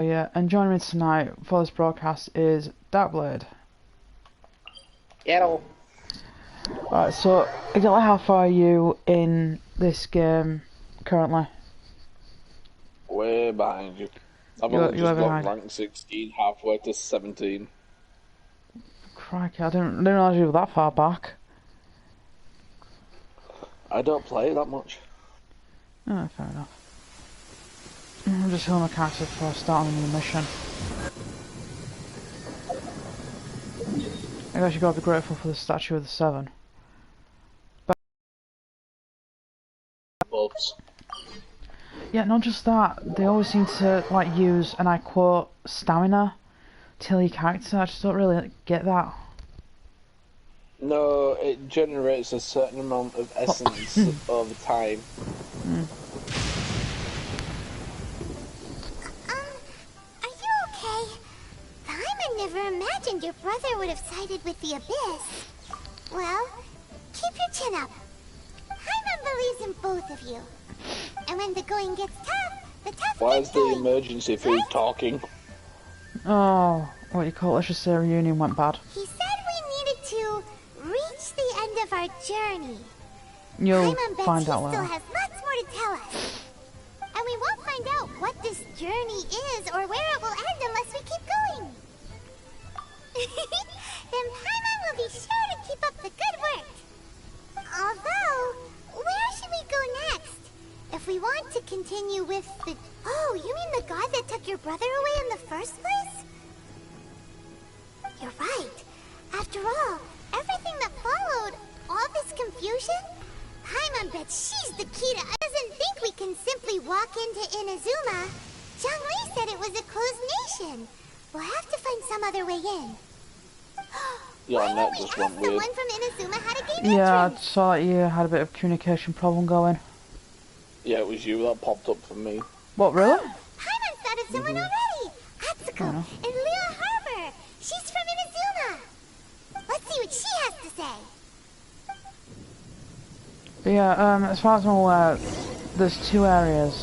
Yeah, and joining me tonight for this broadcast is Darkblade. Hello. Right, so exactly how far are you in this game currently? Way behind you. I've only You're just got behind. rank 16, halfway to 17. Crikey, I didn't realise you were that far back. I don't play that much. Oh, fair enough. I'm just healing my character before starting a new mission. I guess you gotta be grateful for the statue of the Seven. Buffs. Yeah, not just that, they always seem to like use, and I quote, stamina to heal your character. I just don't really get that. No, it generates a certain amount of essence over time. Are you okay? Paimon never imagined your brother would have sided with the Abyss. Well, keep your chin up. Paimon believes in both of you. And when the going gets tough, the tough Why get is the going, emergency food right? talking? Oh, what do you call it? Let's just say a reunion went bad. He said we needed to reach the end of our journey. You'll Paimon bets find he out still later. has lots more to tell us. And we won't find out what this journey is or where it will end unless we keep going. Then Paimon will be sure to keep up the good work. Although, where should we go next? If we want to continue with the... Oh, you mean the god that took your brother away in the first place? You're right. After all, everything that followed, all this confusion, Paimon bets she's the key to... Doesn't think we can simply walk into Inazuma. Zhongli said it was a closed nation. We'll have to find some other way in. Yeah, that just went The weird. one from Inazuma how to gain Yeah, I entrance. saw that you had a bit of communication problem going. Yeah, it was you that popped up for me. What, really? Paimon spotted someone already. Atsuko in Lua Harbor. She's from Inazuma. Let's see what she has to say. But yeah, as far as I'm aware, there's two areas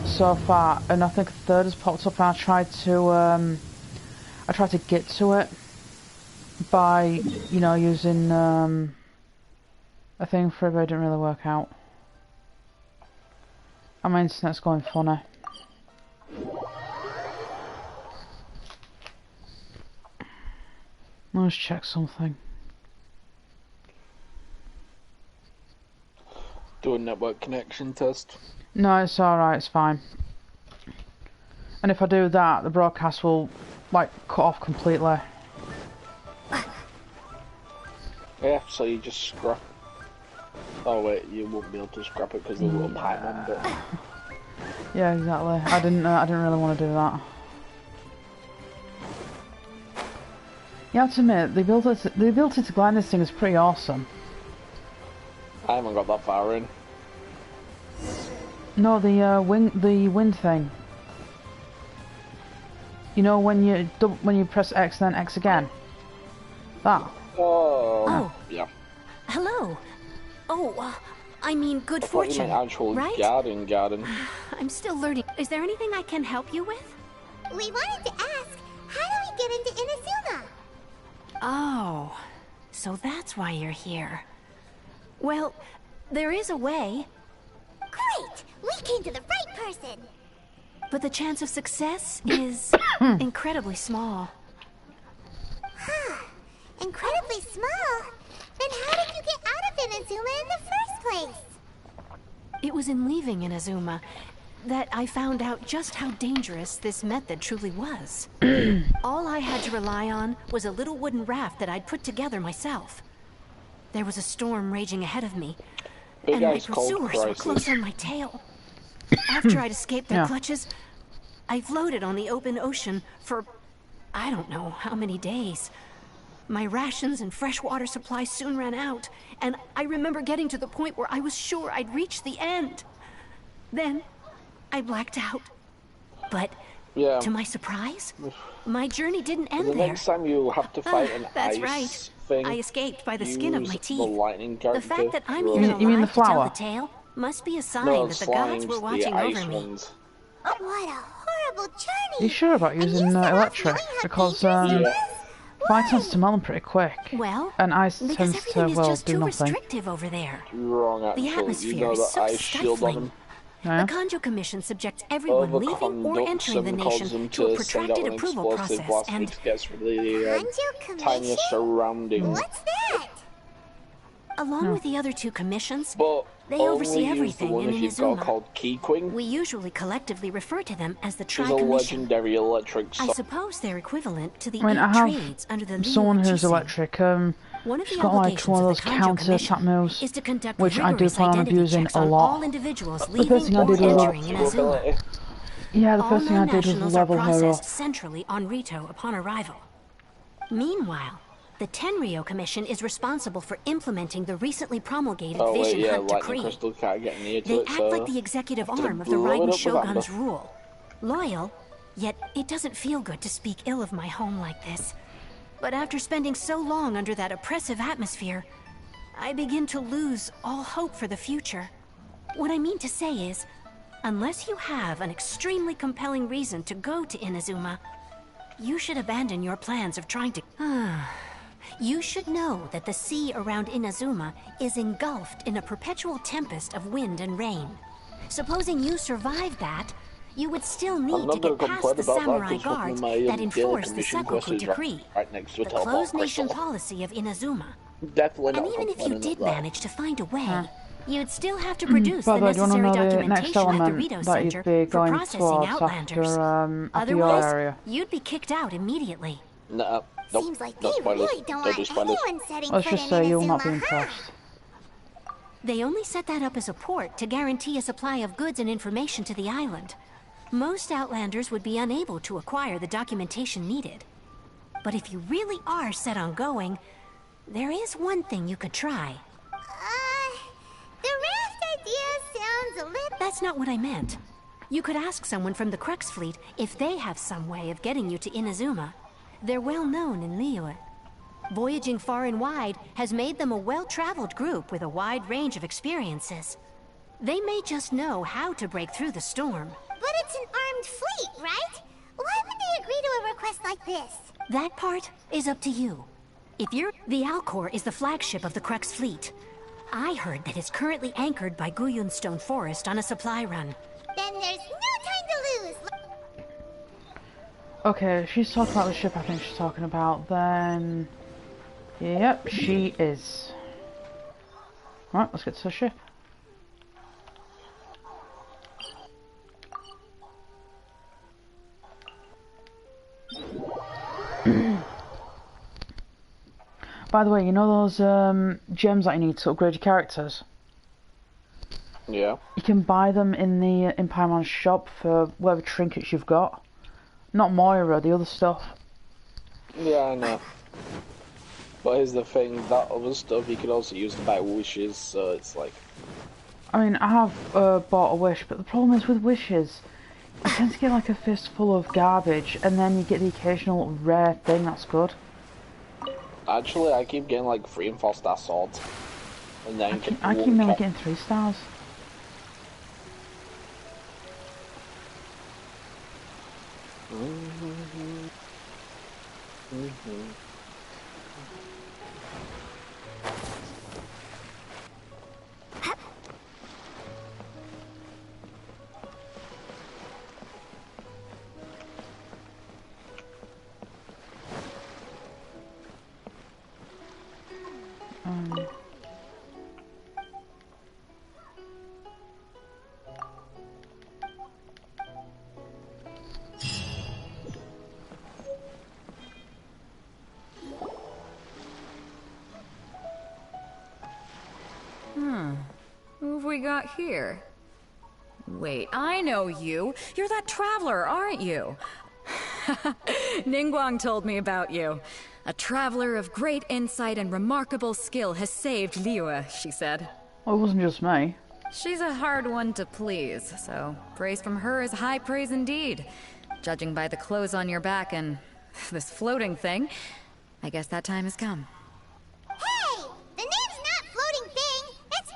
so far, and I think a third has popped up, and I tried to get to it by, you know, using a thing for it, but it didn't really work out. And my internet's going funny. Let's check something. Do a network connection test. No, it's alright, it's fine. And if I do that, the broadcast will, like, cut off completely. Yeah, so you just scrap. Oh wait, you won't be able to scrap it because of the little Paimon bit. Yeah, exactly. I didn't really want to do that. You have to admit, the ability to glide this thing is pretty awesome. I haven't got that far in. No, the wind thing. You know when you press X then X again. That. Oh. Yeah. Hello. Oh, I mean, good I thought you fortune, meant actual right? garden. I'm still learning. Is there anything I can help you with? We wanted to ask, how do we get into Inazuma? Oh, so that's why you're here. Well, there is a way, Great! We came to the right person! but the chance of success is incredibly small. Incredibly small? Then how did you get out of Inazuma in the first place? It was in leaving Inazuma that I found out just how dangerous this method truly was. All I had to rely on was a little wooden raft that I'd put together myself. There was a storm raging ahead of me, Big and my ice cold pursuers were crisis. close on my tail. After I'd escaped their Yeah. clutches, I floated on the open ocean for I don't know how many days. My rations and freshwater supplies soon ran out, and I remember getting to the point where I was sure I'd reached the end. Then, I blacked out. But, Yeah. to my surprise, my journey didn't end The there. next time you have to fight an That's ice right. thing, I escaped by the skin of my use teeth. the lightning The character. fact that I'm throw- even You mean the alive to tell flower? the tale must be a sign No, that the gods slimes, were the watching ice over me. ones. What a terrible journey. Are you sure about And using you set off electric? knowing how Because dangerous it was? fire tends to melt them pretty quick. Well, And ice because tends everything to, is well, just do too nothing. restrictive over there. Wrong, The actually. atmosphere You know is that so ice shield on stifling. them. Yeah. The Kanjo Commission subjects everyone leaving or Overconducts entering the them, causes nation them to a to send out protracted an approval explosive process, blast and which gets rid of the Kanjo Commission? tiniest surrounding. What's that? along with the other two commissions, But they only oversee use the everything one in if you've got Inazuma. called Key Queen. We usually collectively refer to them as the She's a Tri-Commission. legendary electric I sword. suppose they're equivalent to the I mean, 8 I have trades under the someone Liyue who's Chisei. electric. One of She's the got like obligations one of of those the Kanjo counter Commission attack moves, is to conduct which I do rigorous plan on identity abusing checks a on lot. all individuals The first leaving thing I or did was entering Inazuma. Yeah, the All first thing I did was non-nationals are level her up. processed centrally on Rito upon arrival. Meanwhile, the Tenryo Commission is responsible for implementing the recently promulgated Vision Hunt Lightning Decree. Crystal can't get near to They it, act so like the executive have to arm of the blow it Raiden up with Shogun's amber. rule. Loyal, yet it doesn't feel good to speak ill of my home like this. But after spending so long under that oppressive atmosphere, I begin to lose all hope for the future. What I mean to say is, unless you have an extremely compelling reason to go to Inazuma, you should abandon your plans of trying to... You should know that the sea around Inazuma is engulfed in a perpetual tempest of wind and rain. Supposing you survived that, you would still need to not gonna get past complain the about that, samurai 'cause one of guards my, that daily enforce the commission Sakoku quests is Decree, right next to a the teleport closed nation crystal. policy of Inazuma. Definitely And not even if you complaining did about that. manage to find a way, you'd still have to produce By the the way, do you want to necessary know the next documentation at the element Rito that Center you'd be for going processing towards Outlanders. after your Otherwise, area? you'd be kicked out immediately. Nah, nope, Seems like no they spoilers. really don't want do spoilers. anyone setting Let's foot just in say you'll not be Inazuma, huh? impressed. They only set that up as a port to guarantee a supply of goods and information to the island. Most Outlanders would be unable to acquire the documentation needed. But if you really are set on going, there is one thing you could try. The raft idea sounds a little... That's not what I meant. You could ask someone from the Crux fleet if they have some way of getting you to Inazuma. They're well known in Liyue. Voyaging far and wide has made them a well-traveled group with a wide range of experiences. They may just know how to break through the storm. But it's an armed fleet, right? Why would they agree to a request like this? That part is up to you. The Alcor is the flagship of the Crux fleet. I heard that it's currently anchored by Guyunstone Forest on a supply run. Then there's no time to lose. Okay, she's talking about the ship I think she's talking about, then... Yep, she is. Right, let's get to the ship. By the way, you know those gems that you need to upgrade your characters? Yeah. You can buy them in the Empire Man shop for whatever trinkets you've got. Not Moira, the other stuff. Yeah, I know. But here's the thing, that other stuff you could also use to buy wishes, so it's like... I mean, I have bought a wish, but the problem is with wishes, you tend to get like a fistful of garbage, and then you get the occasional rare thing that's good. Actually, I keep getting like 3 and 4 star swords. And then I keep never getting 3 stars. Who have we got here? Wait, I know you. You're that traveler, aren't you? Ningguang told me about you. A traveler of great insight and remarkable skill has saved Liyue, she said. Well, it wasn't just me. She's a hard one to please, so praise from her is high praise indeed. Judging by the clothes on your back and this floating thing, I guess that time has come. Hey! The name's not Floating Thing, it's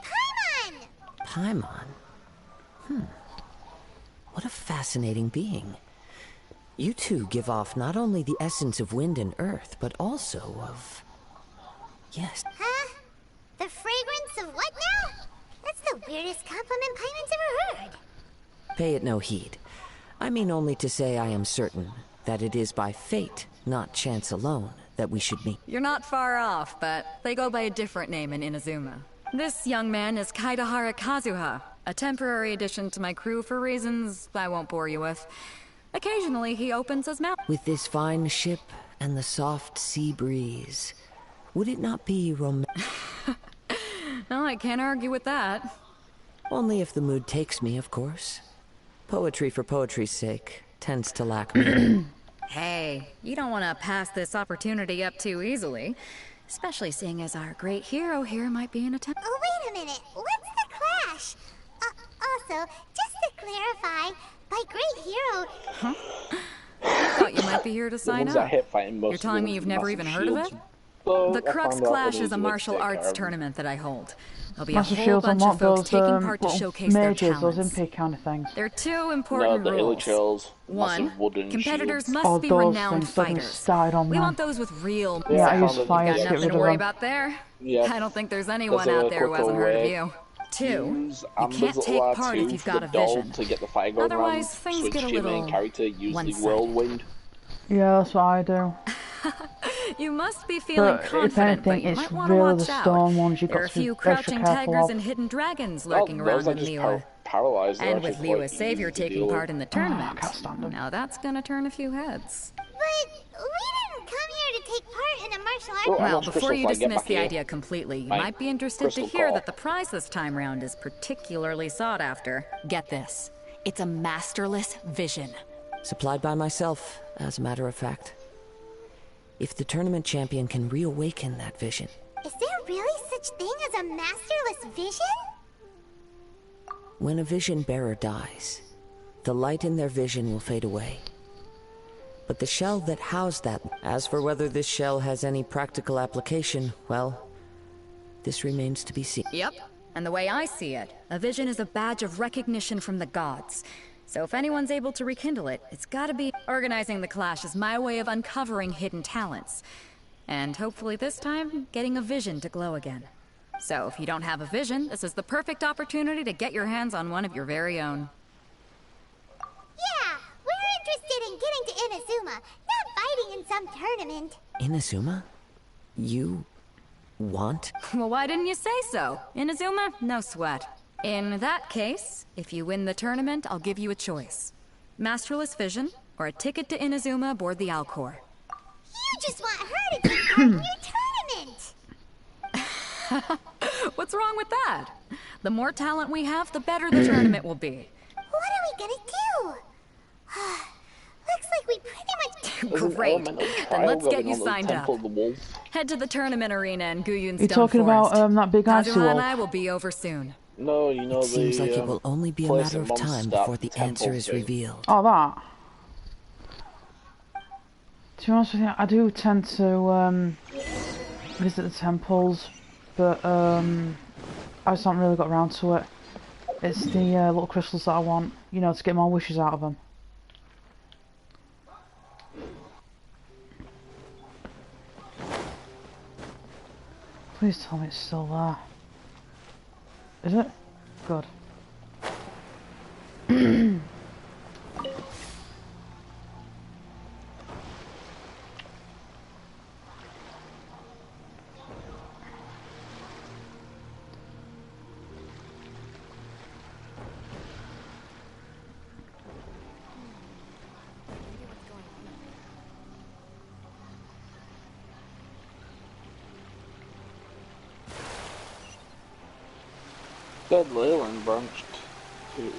Paimon! Paimon? What a fascinating being. You two give off not only the essence of wind and earth, but also of... Yes. Huh? The fragrance of what now? That's the weirdest compliment Paimon's ever heard. Pay it no heed. I mean only to say I am certain that it is by fate, not chance alone, that we should meet. You're not far off, but they go by a different name in Inazuma. This young man is Kaidahara Kazuha, a temporary addition to my crew for reasons I won't bore you with. Occasionally, he opens his mouth. With this fine ship and the soft sea breeze, would it not be romantic? No, I can't argue with that. Only if the mood takes me, of course. Poetry for poetry's sake tends to lack meaning. Hey, you don't want to pass this opportunity up too easily. Especially seeing as our great hero here might be in a Oh, wait a minute. What's the clash? Also, just to clarify, by great hero... I thought you might be here to sign ones that up. hit fighting most You're telling me you've never even heard of it? The Crux Clash is a martial arts tournament that I hold. There'll be a Master whole Shields bunch unlock of folks those taking part to little showcase their mages, those talents. MP kind of things. There are two No, important the rules. Illuchills, One, massive wooden competitors shields. must Oh, be those renowned things doesn't fighters. start on We them. want those with real Yeah, I I use found fire it. to Got get nothing rid to of worry them. about there. Yeah. I don't think there's anyone a out there who hasn't quicker heard of way you. Two, Use you Amber's can't little take part R2 if you've for got the a doll vision. to get the fire going Otherwise, round. things Switch get a to your main little character, use the one-sided. whirlwind. Yeah, that's what I do. You must be feeling But if confident, but anything, you it's might want to really watch the out. stone ones you've There got are a to be few extra crouching careful tigers of. and hidden dragons Oh, lurking those around are in just Liyue. paralyzed. They're And with actually quite Liyue's savior easy to taking deal part with. in the I tournament. can't stand them. Now that's gonna turn a few heads. But we didn't come here to take part in a martial arts... Oh, I Well, watched before Crystal you Fly get dismiss back the here. idea completely, you Right. might be interested Crystal to hear call. that the prize this time round is particularly sought after. Get this. It's a masterless vision. Supplied by myself, as a matter of fact. If the tournament champion can reawaken that vision, Is there really such thing as a masterless vision? when a vision bearer dies, the light in their vision will fade away. But the shell that housed that... As for whether this shell has any practical application, well, this remains to be seen. Yep. And the way I see it, a vision is a badge of recognition from the gods. So if anyone's able to rekindle it, it's gotta be... Organizing the clash is my way of uncovering hidden talents. And hopefully this time, getting a vision to glow again. So if you don't have a vision, this is the perfect opportunity to get your hands on one of your very own. Yeah, we're interested in getting to Inazuma, not fighting in some tournament. Inazuma? You... want? Well, why didn't you say so? Inazuma? No sweat. In that case, if you win the tournament, I'll give you a choice. Masterless Vision, or a ticket to Inazuma aboard the Alcor. You just want her to take part in your tournament. What's wrong with that? The more talent we have, the better the tournament will be. What are we gonna do? Looks like we pretty much... There's an Great. elemental Then trial let's get going you on at the signed Temple up. of the Wolf. Head to the tournament arena in Guyun You're Stone talking about Forest. that big icy Kazuha and wolf. I will be over soon. No, you know It seems like it the will only be a place matter that of Mom time stopped before the temple answer is thing. revealed. Oh, that. To be honest with you, I do tend to visit the temples, but I just haven't really got around to it. It's the little crystals that I want, you know, to get more wishes out of them. Please tell me it's still there. Is it? Good. Dead Leyland branched too.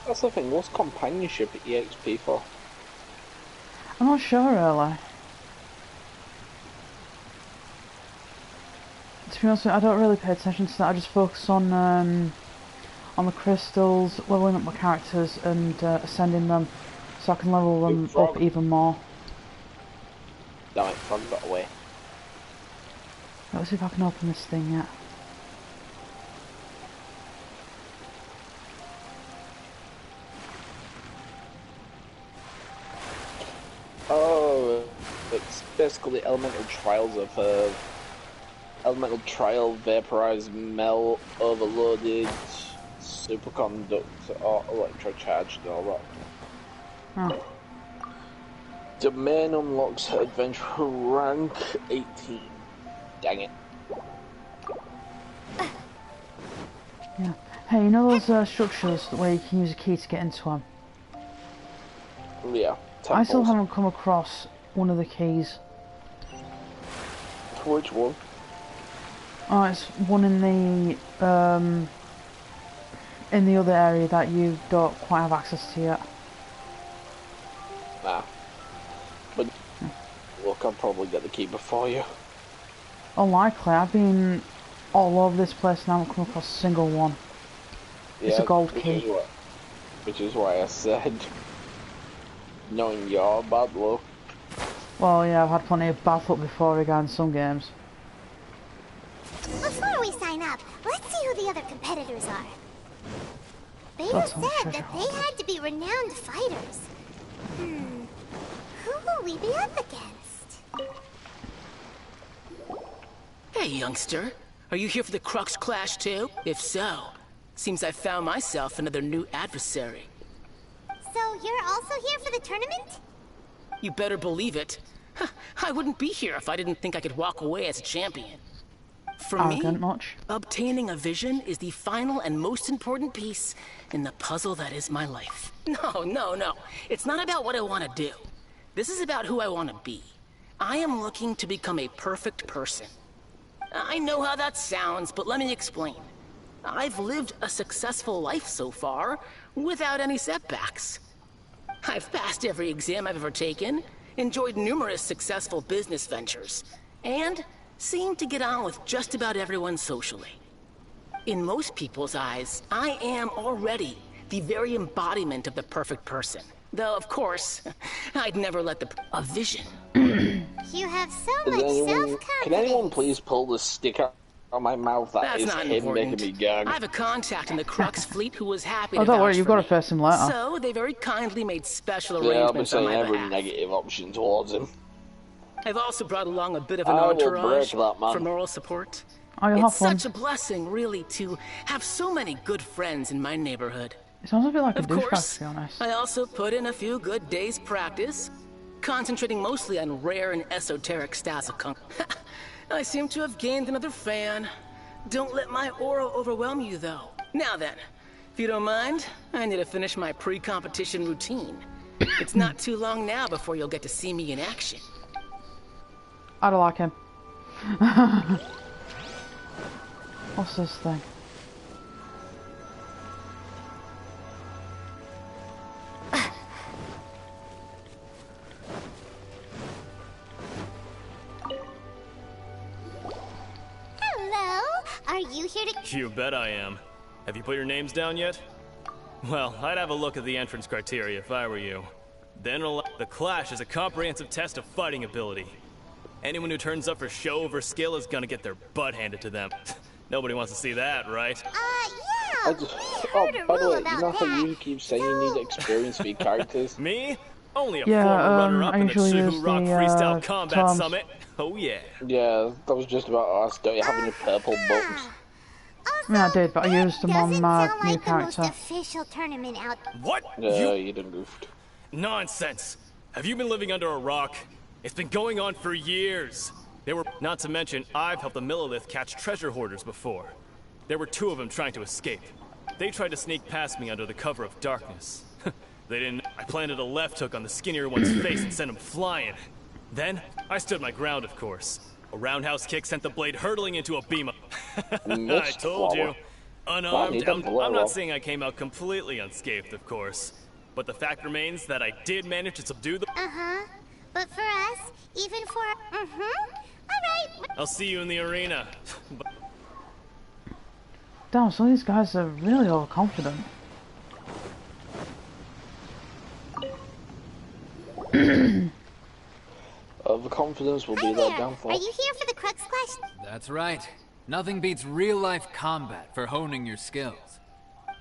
That's the thing, what's companionship at EXP for? I'm not sure really. To be honest with you, I don't really pay attention to that. I just focus on the crystals, leveling up my characters and ascending them so I can level them Big frog. up even more. Damn it, frog got away. Let's see if I can open this thing yet. it's basically elemental trials of elemental trial, vaporized, melt, overloaded, superconductor, or electrocharged, and all that. Oh. Domain unlocks adventure rank 18. Dang it. Yeah. Hey, you know those structures where you can use a key to get into them? Yeah. I still Temples. haven't come across one of the keys. Which one? Oh, it's one in the other area that you don't quite have access to yet. Nah. But look, I'll probably get the key before you. Unlikely. I've been all over this place and I haven't come across a single one. It's a gold key. Which is why I said, knowing your bad luck. Well, yeah, I've had plenty of bad luck before regarding some games. Before we sign up, let's see who the other competitors are. Beta That's on the said treasure that they had to be renowned fighters. Who will we be up against? Hey, youngster. Are you here for the Crux Clash too? If so, seems I found myself another new adversary. So you're also here for the tournament? You better believe it. I wouldn't be here if I didn't think I could walk away as a champion. For me, Arrogant much? obtaining a vision is the final and most important piece in the puzzle that is my life. No. It's not about what I want to do. This is about who I want to be. I am looking to become a perfect person. I know how that sounds, but let me explain. I've lived a successful life so far, without any setbacks. I've passed every exam I've ever taken, enjoyed numerous successful business ventures, and seem to get on with just about everyone socially. In most people's eyes, I am already the very embodiment of the perfect person. Though, of course, I'd never let a vision. You have so much self-confidence. Can anyone please pull the stick out of my mouth? That's Is not him important. making me gag. I have a contact in the Crux fleet who was happy Oh, to don't worry, vouch you've for got to me. face him later. So they very kindly made special Yeah, I'll be arrangements on saying my every behalf. negative option towards him. I've also brought along a bit of an I will entourage break that man. for moral support. Oh, you'll have It's fun. such a blessing, really, to have so many good friends in my neighborhood. It sounds a bit like a Of douchebag, course, to be honest. I also put in a few good days' practice, concentrating mostly on rare and esoteric styles of kung. I seem to have gained another fan. Don't let my aura overwhelm you, though. Now then, if you don't mind, I need to finish my pre-competition routine. It's not too long now before you'll get to see me in action. I don't like him. What's this thing? Hello? Are you here to... You bet I am. Have you put your names down yet? Well, I'd have a look at the entrance criteria if I were you. Then the Clash is a comprehensive test of fighting ability. Anyone who turns up for show over skill is gonna get their butt handed to them. Nobody wants to see that, right? Yeah, we Oh, heard a by the rule way, about you know how that. you keep saying you need experience for your characters? Me? Only a Yeah, former runner-up I in the usually use Suhu Rock the, Freestyle Combat terms. Summit. Oh yeah. Yeah, that was just about to ask. Don't you have any purple buttons? I mean, I did, but I used them on Doesn't my sound new like the most character. official tournament out. What? Yeah, you done goofed. Nonsense! Have you been living under a rock? It's been going on for years. Not to mention, I've helped the Millilith catch treasure hoarders before. There were 2 of them trying to escape. They tried to sneak past me under the cover of darkness. They didn't. I planted a left hook on the skinnier one's face and sent him flying. Then, I stood my ground, of course. A roundhouse kick sent the blade hurtling into a beam of... I told you. Unarmed. I'm not saying I came out completely unscathed, of course. But the fact remains that I did manage to subdue the... But for us, even for... Alright. I'll see you in the arena. Damn, some of these guys are really overconfident. Overconfidence will be Hi their there. downfall. Are you here for the Crux Clash? That's right. Nothing beats real-life combat for honing your skills.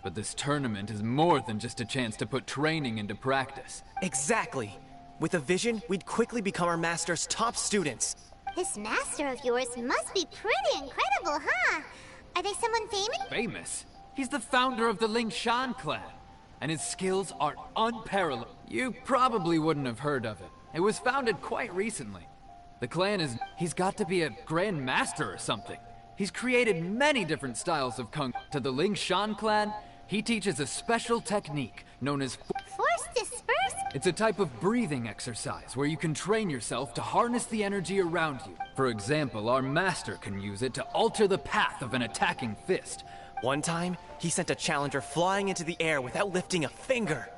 But this tournament is more than just a chance to put training into practice. Exactly. With a vision, we'd quickly become our master's top students. This master of yours must be pretty incredible, huh? Are they someone famous? Famous? He's the founder of the Lingshan clan, and his skills are unparalleled. You probably wouldn't have heard of it. It was founded quite recently. The clan is... He's got to be a grand master or something. He's created many different styles of kung. To the Lingshan clan, he teaches a special technique known as... Force disperse? It's a type of breathing exercise where you can train yourself to harness the energy around you. For example, our master can use it to alter the path of an attacking fist. One time, he sent a challenger flying into the air without lifting a finger.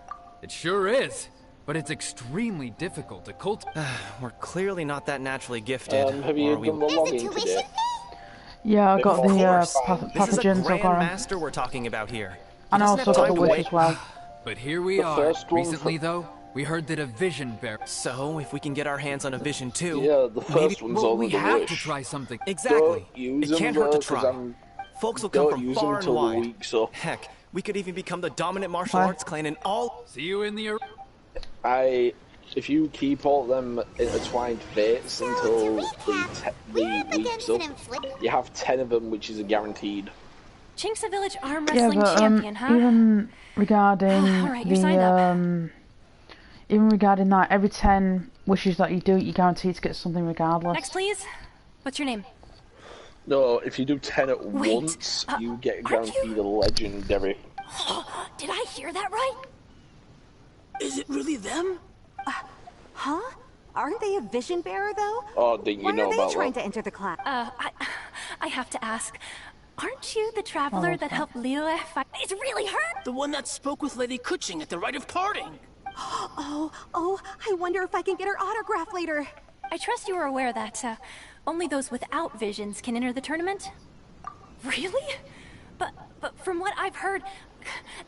It sure is, but it's extremely difficult to cultivate. We're clearly not that naturally gifted. Have you done the There's a logging tuition today? fee? Yeah, I got the This is a pathogens. I got 'em. master we're talking about here. And I He doesn't also have got the time to wish wait. as well. But here we The are. first one Recently, though, we heard that a vision bearer. So, if we can get our hands on a vision too, Yeah, the maybe... first one's Well, only we the have wish. to try something. Exactly. Don't use It can't hurt to try. them, Folks will come don't from use far them and till wide. the week, so Heck, we could even become the dominant martial Why? arts clan in all... See you in the... if you keep all them intertwined fates So, until to recap, we're up the against week's an up, inflict. you have 10 of them, which is a guaranteed. Chink's a village arm Yeah, wrestling but champion, huh? even regarding Alright, you're signed up. even regarding that, every 10 wishes that you do, you're guaranteed to get something regardless. Next, please. What's your name? No, if you do 10 at Wait, once, you get aren't you- guaranteed a legendary. Did I hear that right? Is it really them? Huh? Aren't they a vision bearer, though? Oh, didn't you Why know are they about trying that? to enter the class? I have to ask. Aren't you the traveler that helped Liyue fight? It's really her! The one that spoke with Lady Kuching at the rite of parting. Oh, I wonder if I can get her autograph later. I trust you are aware that only those without visions can enter the tournament? Really? But from what I've heard,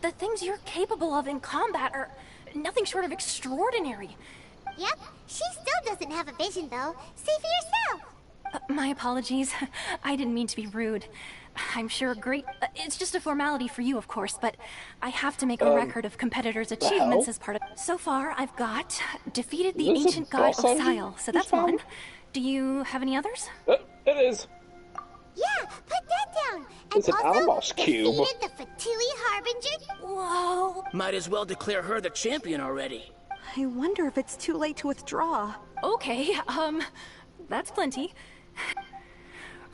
the things you're capable of in combat are nothing short of extraordinary. Yep, she still doesn't have a vision, though. See for yourself. My apologies. I didn't mean to be rude. I'm sure great... it's just a formality for you, of course, but I have to make a record of competitors' achievements as part of... So far, I've got defeated the Is this a ancient god boss engine Osile, so that's found? one. Do you have any others? It is. Yeah, put that down. And It's an also, Animos cube. defeated the Fatui Harbinger. Whoa! Might as well declare her the champion already. I wonder if it's too late to withdraw. Okay, that's plenty.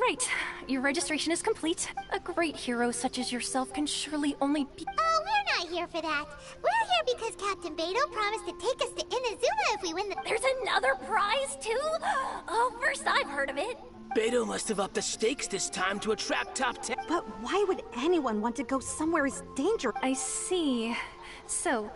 Right, your registration is complete. A great hero such as yourself can surely only be... Oh, we're not here for that. We're here because Captain Beto promised to take us to Inazuma if we win the... There's another prize, too? Oh, first I've heard of it. Beto must have upped the stakes this time to attract top 10. But why would anyone want to go somewhere as dangerous? I see. So,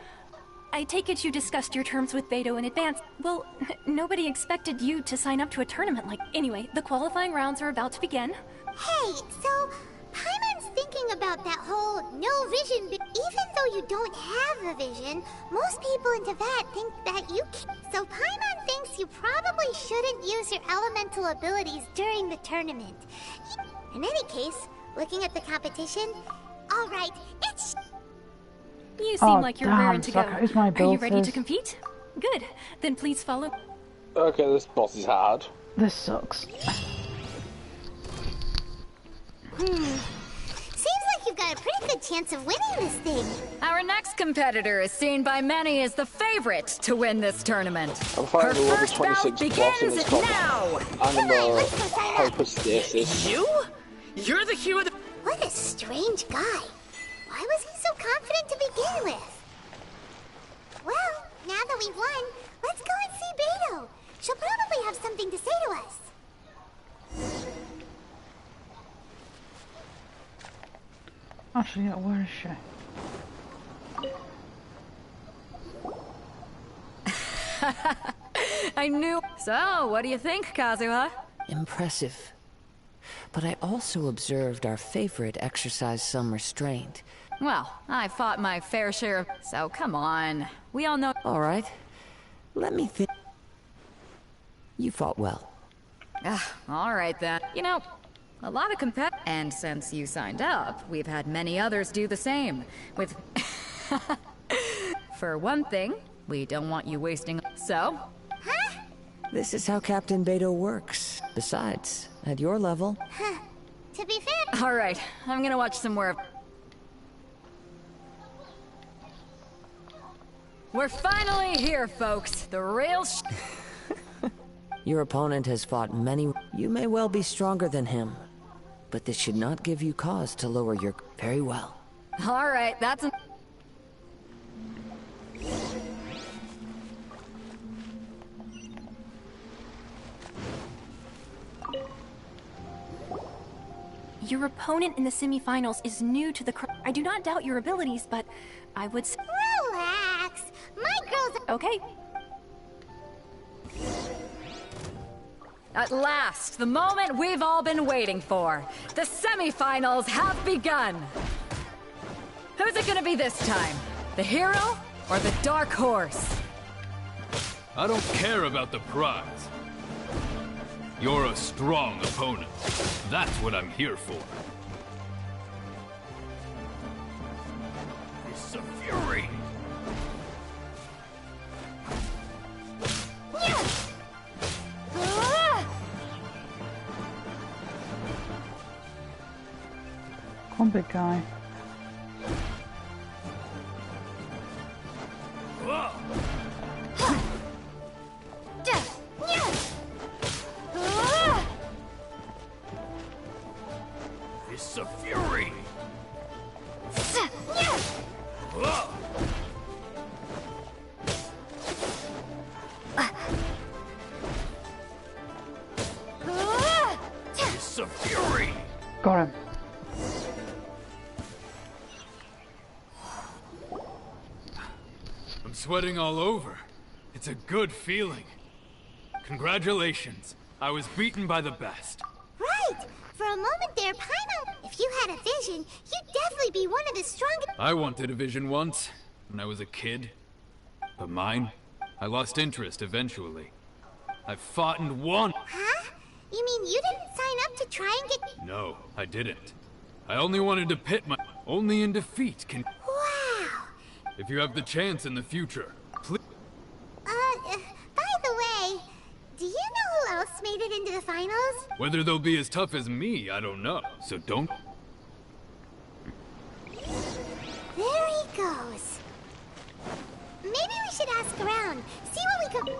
I take it you discussed your terms with Beto in advance. Well, nobody expected you to sign up to a tournament like... Anyway, the qualifying rounds are about to begin. Hey, so Paimon's thinking about that whole no vision. Even though you don't have a vision, most people in Teyvat think that you can. So Paimon thinks you probably shouldn't use your elemental abilities during the tournament. In any case, looking at the competition, all right, it's. You seem like you're raring to go. Sokka, who's my Are you ready abilities? to compete? Good. Then please follow. Okay, this boss is hard. This sucks. Seems like you've got a pretty good chance of winning this thing. Our next competitor is seen by many as the favorite to win this tournament. I'm Her fighting the level first bout 26 boss and begins it's called now! Animal Hypostasis. You? You're the hero that... What a strange guy. Why was he so confident to begin with? Well, now that we've won, let's go and see Beto. She'll probably have something to say to us. Actually, yeah, where is she? I knew. So, what do you think, Kazuha? Impressive. But I also observed our favorite exercise some restraint. Well, I fought my fair share of... So, come on. We all know... All right. Let me think. You fought well. All right, then. You know, a lot of And since you signed up, we've had many others do the same. With... For one thing, we don't want you wasting... So? Huh? This is how Captain Beto works. Besides, at your level... Huh. To be fair... Alright, I'm gonna watch some more of... We're finally here, folks. The real Your opponent has fought many... You may well be stronger than him. But this should not give you cause to lower your... Very well. Alright, that's... Your opponent in the semifinals is new to the I do not doubt your abilities, but I would Relax. My girl's... Okay. At last, the moment we've all been waiting for. The semifinals have begun. Who's it gonna be this time? The hero or the dark horse? I don't care about the prize. You're a strong opponent. That's what I'm here for. It's a fury! Come on, big guy. It's a fury! It's a fury! Got him. I'm sweating all over. It's a good feeling. Congratulations. I was beaten by the best. Right! For a moment there, Paimon, if you had a vision, you'd definitely be one of the strongest... I wanted a vision once, when I was a kid. But mine, I lost interest eventually. I fought and won. Huh? You mean you didn't sign up to try and get... No, I didn't. I only wanted to pit my... Only in defeat can... Wow! If you have the chance in the future, please... By the way, do you know who else made it into the finals? Whether they'll be as tough as me, I don't know. So don't... There he goes. Maybe we should ask around, see what we could...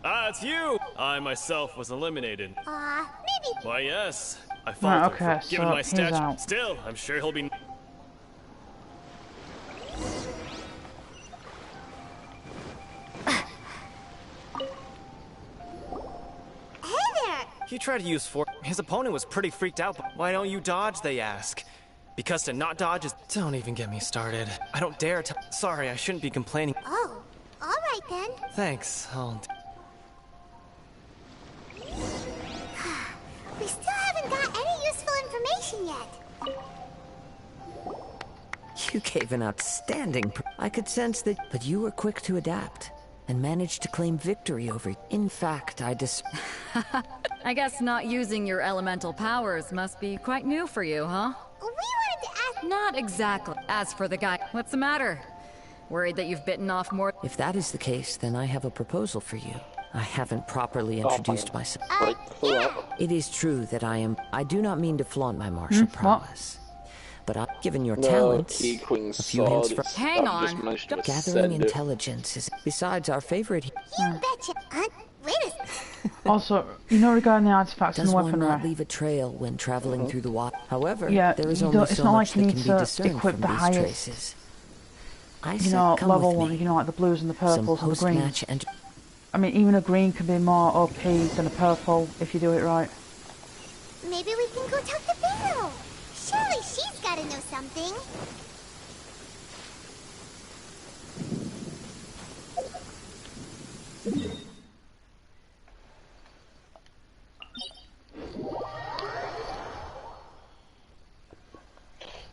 Ah, it's you! I myself was eliminated. Maybe... Why, yes. I Right, faltered okay, for given so my he's stature. out. Still, I'm sure he'll be... Hey there! He tried to use force. His opponent was pretty freaked out. Why don't you dodge, they ask. Because to not dodge is... Don't even get me started. I don't dare to... Sorry, I shouldn't be complaining. Oh, alright then. Thanks, We still haven't got any useful information yet. You gave an outstanding... I could sense that... But you were quick to adapt, and managed to claim victory over... In fact, I guess not using your elemental powers must be quite new for you, huh? We wanted to ask... Not exactly. As for the guy, what's the matter? Worried that you've bitten off more... If that is the case, then I have a proposal for you. I haven't properly introduced myself. Yeah. It is true that I do not mean to flaunt my martial prowess. But given your talents, a few hints from... Hang on. Gathering intelligence is... Besides, our favorite... You betcha. Wait a... Also, you know, regarding the artifacts and Does the one weaponry. not leave a trail when traveling through the water? However, Yeah, there is you only don't- it's so not much like you that need can be to discerned equip from the these highest- traces. I You said, know, come level with one, me. you know, like the blues and the Some purples and the greens. post-match and... I mean, even a green can be more OP than a purple if you do it right. Maybe we can go talk to Beto. Surely she's gotta know something.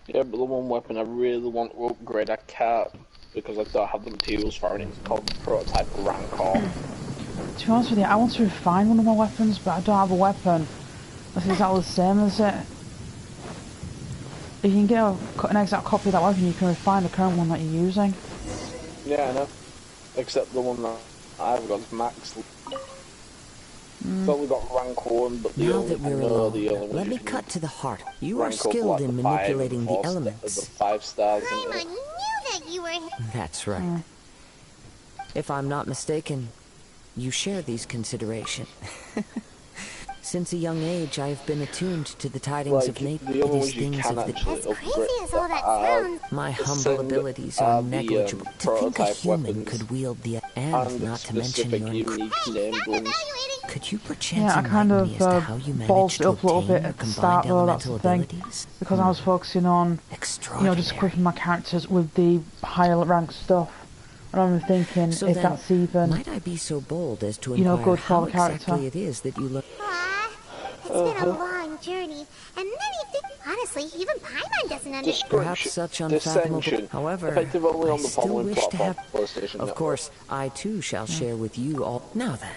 Yeah, but the one weapon I really want to upgrade, I can't because I don't have the materials for it. It's called Prototype Rancor. To be honest with you, I want to refine one of my weapons, but I don't have a weapon that's exactly the same as it. If you can get an exact copy of that weapon, you can refine the current one that you're using. Yeah, I know. Except the one that I've got is max. So we got rank 1, but the Now only, that we're alone, let me cut to the heart. You are rank up skilled like in the 5 manipulating and the 4 elements. the 5 stars. Paimon knew that you were here. That's right. If I'm not mistaken, you share these considerations. Since a young age, I have been attuned to the tidings of nature. The only These ones you things can of the... actually As crazy as all that sounds. My humble Ascend abilities are are the, negligible. To think a prototype human weapons could wield the... And not to mention specific your... unique named ones. Could you perchance Yeah, I kind enlighten me as to of how you ballsed managed it to up a little obtain bit your at the start combined though, that's the elemental thing. abilities? Because I was focusing on, just equipping my characters with the higher rank stuff. And I'm thinking, So if then, that's even, might I be so bold as to inquire good for how the character. exactly it is that you look... It's been a long journey, and many things. Honestly, even Paimon doesn't understand. Perhaps such unfathomable... Descension. However, Effective only I on the still following wish to have... platform, PlayStation Of Network. course, I too shall share with you all... Now then.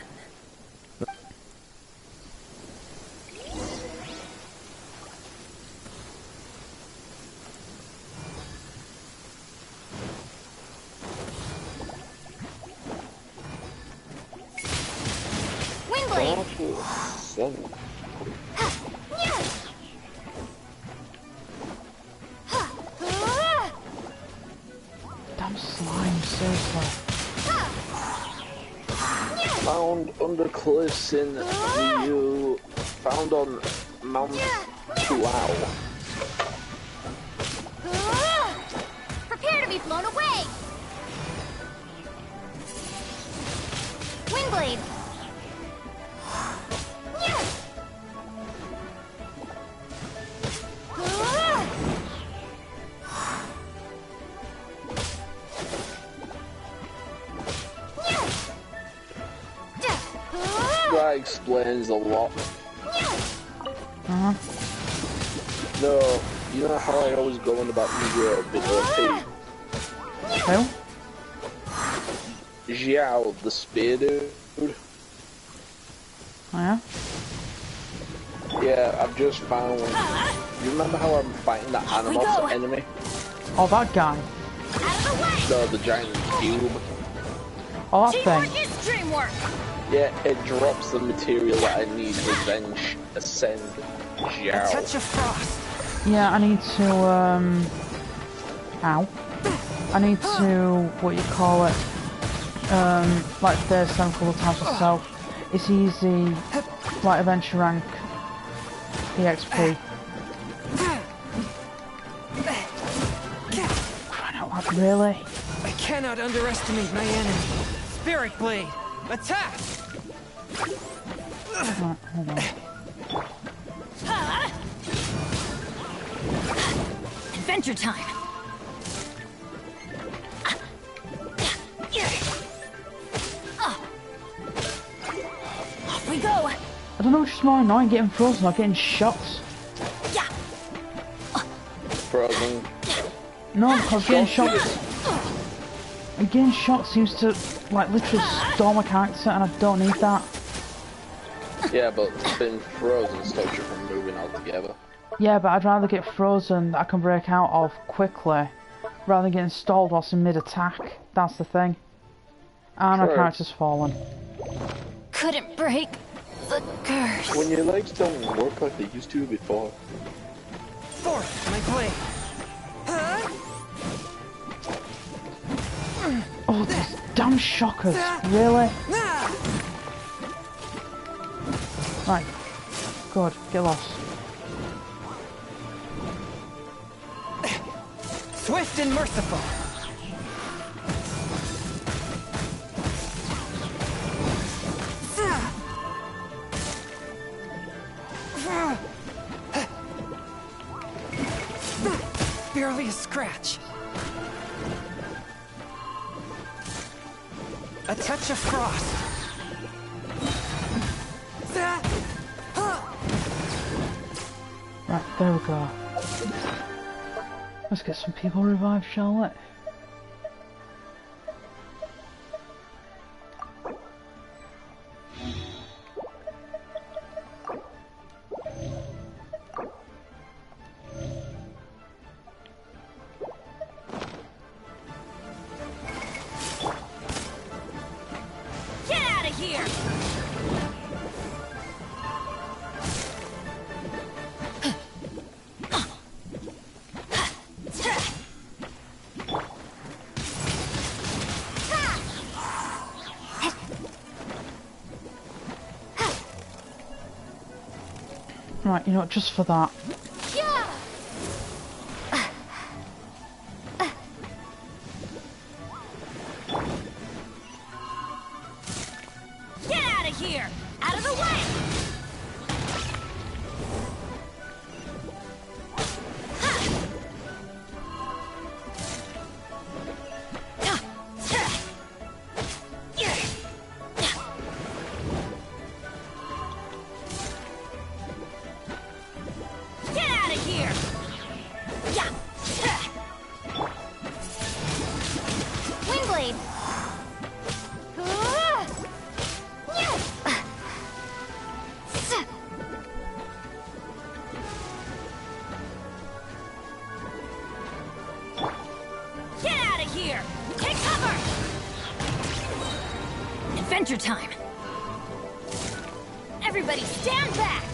Windblade! damn slime, seriously. Found under cliffs in the EU. Found on Mount Wow. Prepare to be blown away! Windblade! That explains a lot. No, you know how I always go on about your bit OP? Who? Xiao, the spear dude. Oh yeah? Yeah, I've just found... You remember how I'm fighting that Animals enemy? Oh, that guy. No, the giant cube. Oh, that thing. Yeah, it drops the material that I need to then ascend Xiao. A touch of frost. Yeah, I need to, ow. I need to, what you call it, like there's some couple of times myself. It's easy, like adventure rank, EXP. Crying out loud, really? I cannot underestimate my enemy. Spirit Blade, attack! Right, hold on. Adventure time. Off we go. I don't know which is more annoying, getting frozen or getting shots. Frozen. No, because getting shots... Getting shot seems to, like, literally stall my character, and I don't need that. Yeah, but being frozen stops you from moving altogether. Yeah, but I'd rather get frozen that I can break out of quickly, rather than getting stalled whilst in mid-attack. That's the thing. And my character's fallen. Couldn't break the curse. When your legs don't work like they used to before. Forth, my blade. Oh, these damn shockers, really? Right, good, get lost. Swift and merciful. Barely a scratch. A touch of frost. Right, there we go. Let's get some people revived, shall we? Right, you know what, just for that. Yeah! Get out of here! Out of the way! Adventure time! Everybody stand back!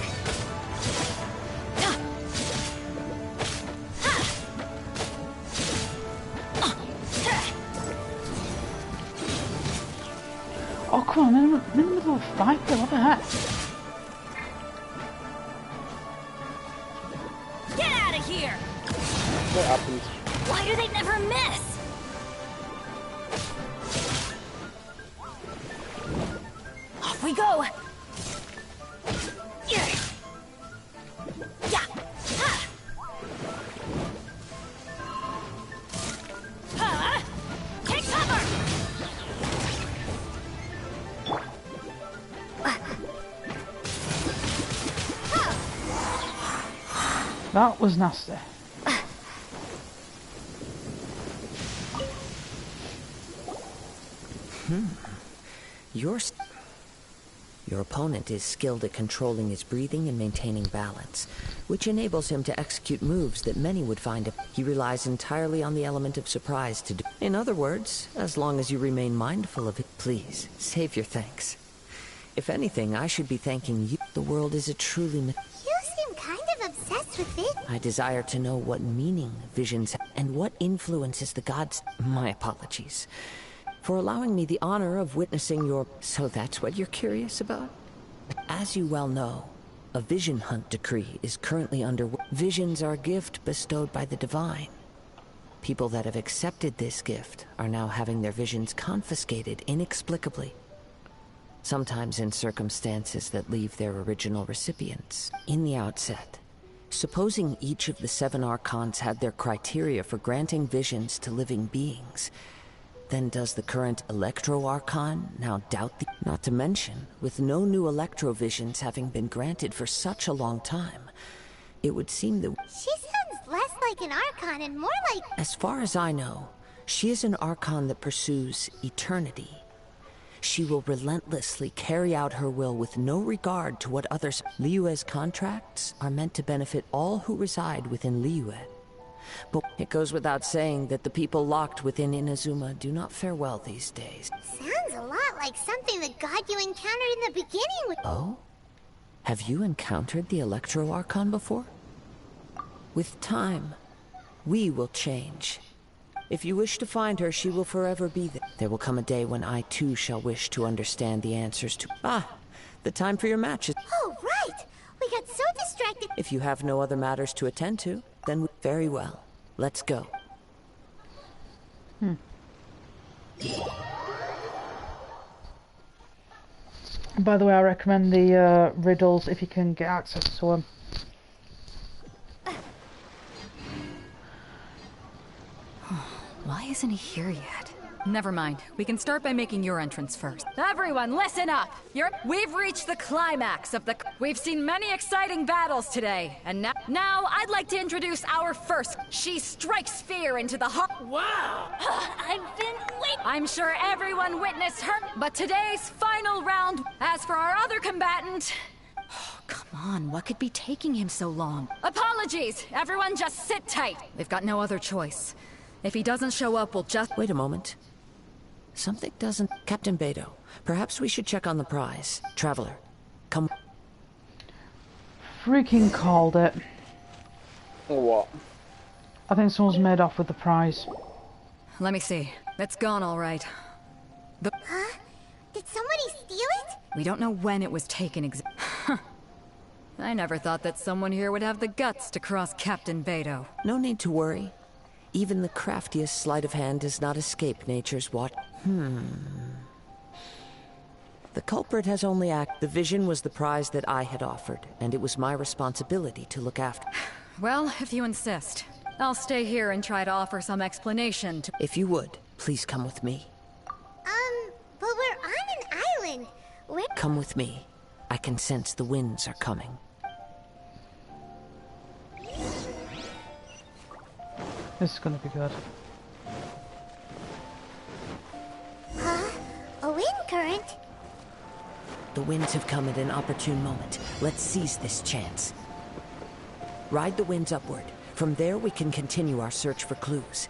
Oh, come on, I'm in the middle of a fight, what the heck? Get out of here! What happened? Why do they never miss? Off we go! Yeah! Take cover! That was nasty. Your opponent is skilled at controlling his breathing and maintaining balance, which enables him to execute moves that many would find. He relies entirely on the element of surprise to do. In other words, as long as you remain mindful of it, please save your thanks. If anything, I should be thanking you. The world is a truly. You seem kind of obsessed with it. I desire to know what meaning visions have and what influences the gods. My apologies for allowing me the honor of witnessing your... So that's what you're curious about? As you well know, a vision hunt decree is currently under... Visions are a gift bestowed by the divine. People that have accepted this gift are now having their visions confiscated inexplicably. Sometimes in circumstances that leave their original recipients. In the outset, supposing each of the 7 archons had their criteria for granting visions to living beings, then does the current Electro-Archon now doubt the... Not to mention, with no new Electro-Visions having been granted for such a long time, it would seem that... She sounds less like an Archon and more like... As far as I know, she is an Archon that pursues eternity. She will relentlessly carry out her will with no regard to what others... Liyue's contracts are meant to benefit all who reside within Liyue. But it goes without saying that the people locked within Inazuma do not fare well these days. Sounds a lot like something the god you encountered in the beginning with... Oh? Have you encountered the Electro-Archon before? With time, we will change. If you wish to find her, she will forever be there. There will come a day when I too shall wish to understand the answers to... Ah! The time for your match is... Oh, right! We got so distracted... If you have no other matters to attend to, then very well. Let's go. By the way, I recommend the riddles if you can get access to them. Why isn't he here yet? Never mind. We can start by making your entrance first. Everyone, listen up! We've reached the climax of the... We've seen many exciting battles today, and now I'd like to introduce our first. She strikes fear into the heart... Wow! I've been waiting. I'm sure everyone witnessed her, but today's final round... As for our other combatant... Oh, come on, what could be taking him so long? Apologies! Everyone just sit tight. We've got no other choice. If he doesn't show up, we'll just... Wait a moment. Something doesn't... Captain Beto, perhaps we should check on the prize. Traveler, come... Freaking called it. What? I think someone's made off with the prize. Let me see. It's gone all right. Huh? Did somebody steal it? We don't know when it was taken I never thought that someone here would have the guts to cross Captain Beto. No need to worry. Even the craftiest sleight of hand does not escape nature's watch. The culprit has only acted. The vision was the prize that I had offered, and it was my responsibility to look after. Well, if you insist. I'll stay here and try to offer some explanation to— If you would, please come with me. But we're on an island. Where— Come with me. I can sense the winds are coming. This is gonna be good. Huh? A wind current? The winds have come at an opportune moment. Let's seize this chance. Ride the winds upward. From there, we can continue our search for clues.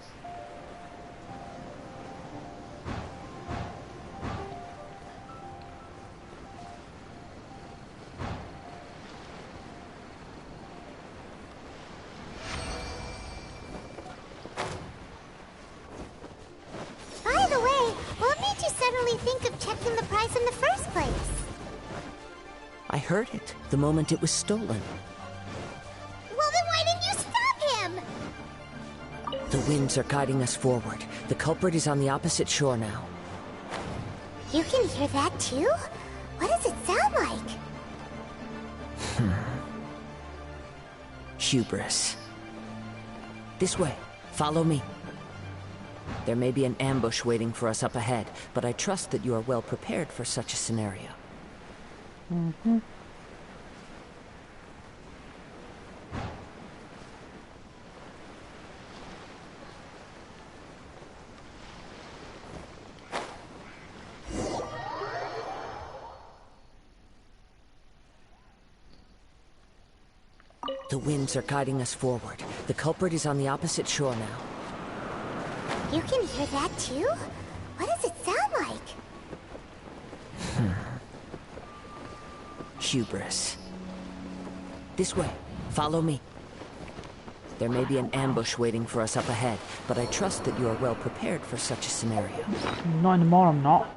By the way, what made you suddenly think of checking the price in the first place? I heard it the moment it was stolen. Well, then why didn't you stop him? The winds are guiding us forward. The culprit is on the opposite shore now. You can hear that too? What does it sound like? Hubris. This way. Follow me. There may be an ambush waiting for us up ahead, but I trust that you are well prepared for such a scenario. The winds are guiding us forward. The culprit is on the opposite shore now. You can hear that too? What does it sound like? Hubris. This way. Follow me. There may be an ambush waiting for us up ahead, but I trust that you are well prepared for such a scenario. Not anymore, I'm not.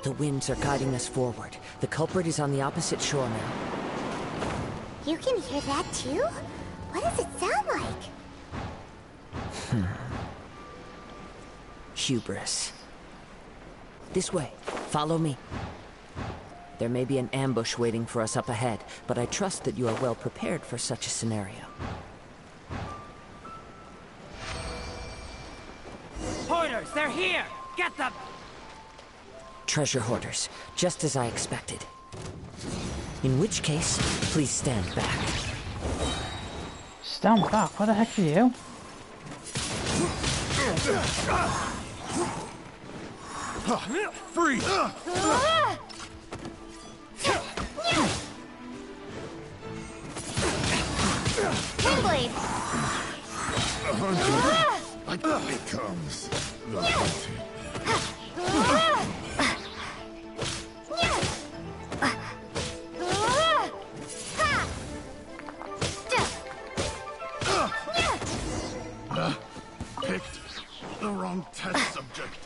The winds are guiding us forward. The culprit is on the opposite shore now. You can hear that too? What does it sound like? Hubris. This way. Follow me. There may be an ambush waiting for us up ahead, but I trust that you are well prepared for such a scenario. Hoarders, they're here! Get them! Treasure hoarders, just as I expected. In which case, please stand back. Stand back? What the heck are you? Free! Kingblade! The hunter becomes the hunted. Picked the wrong test subject.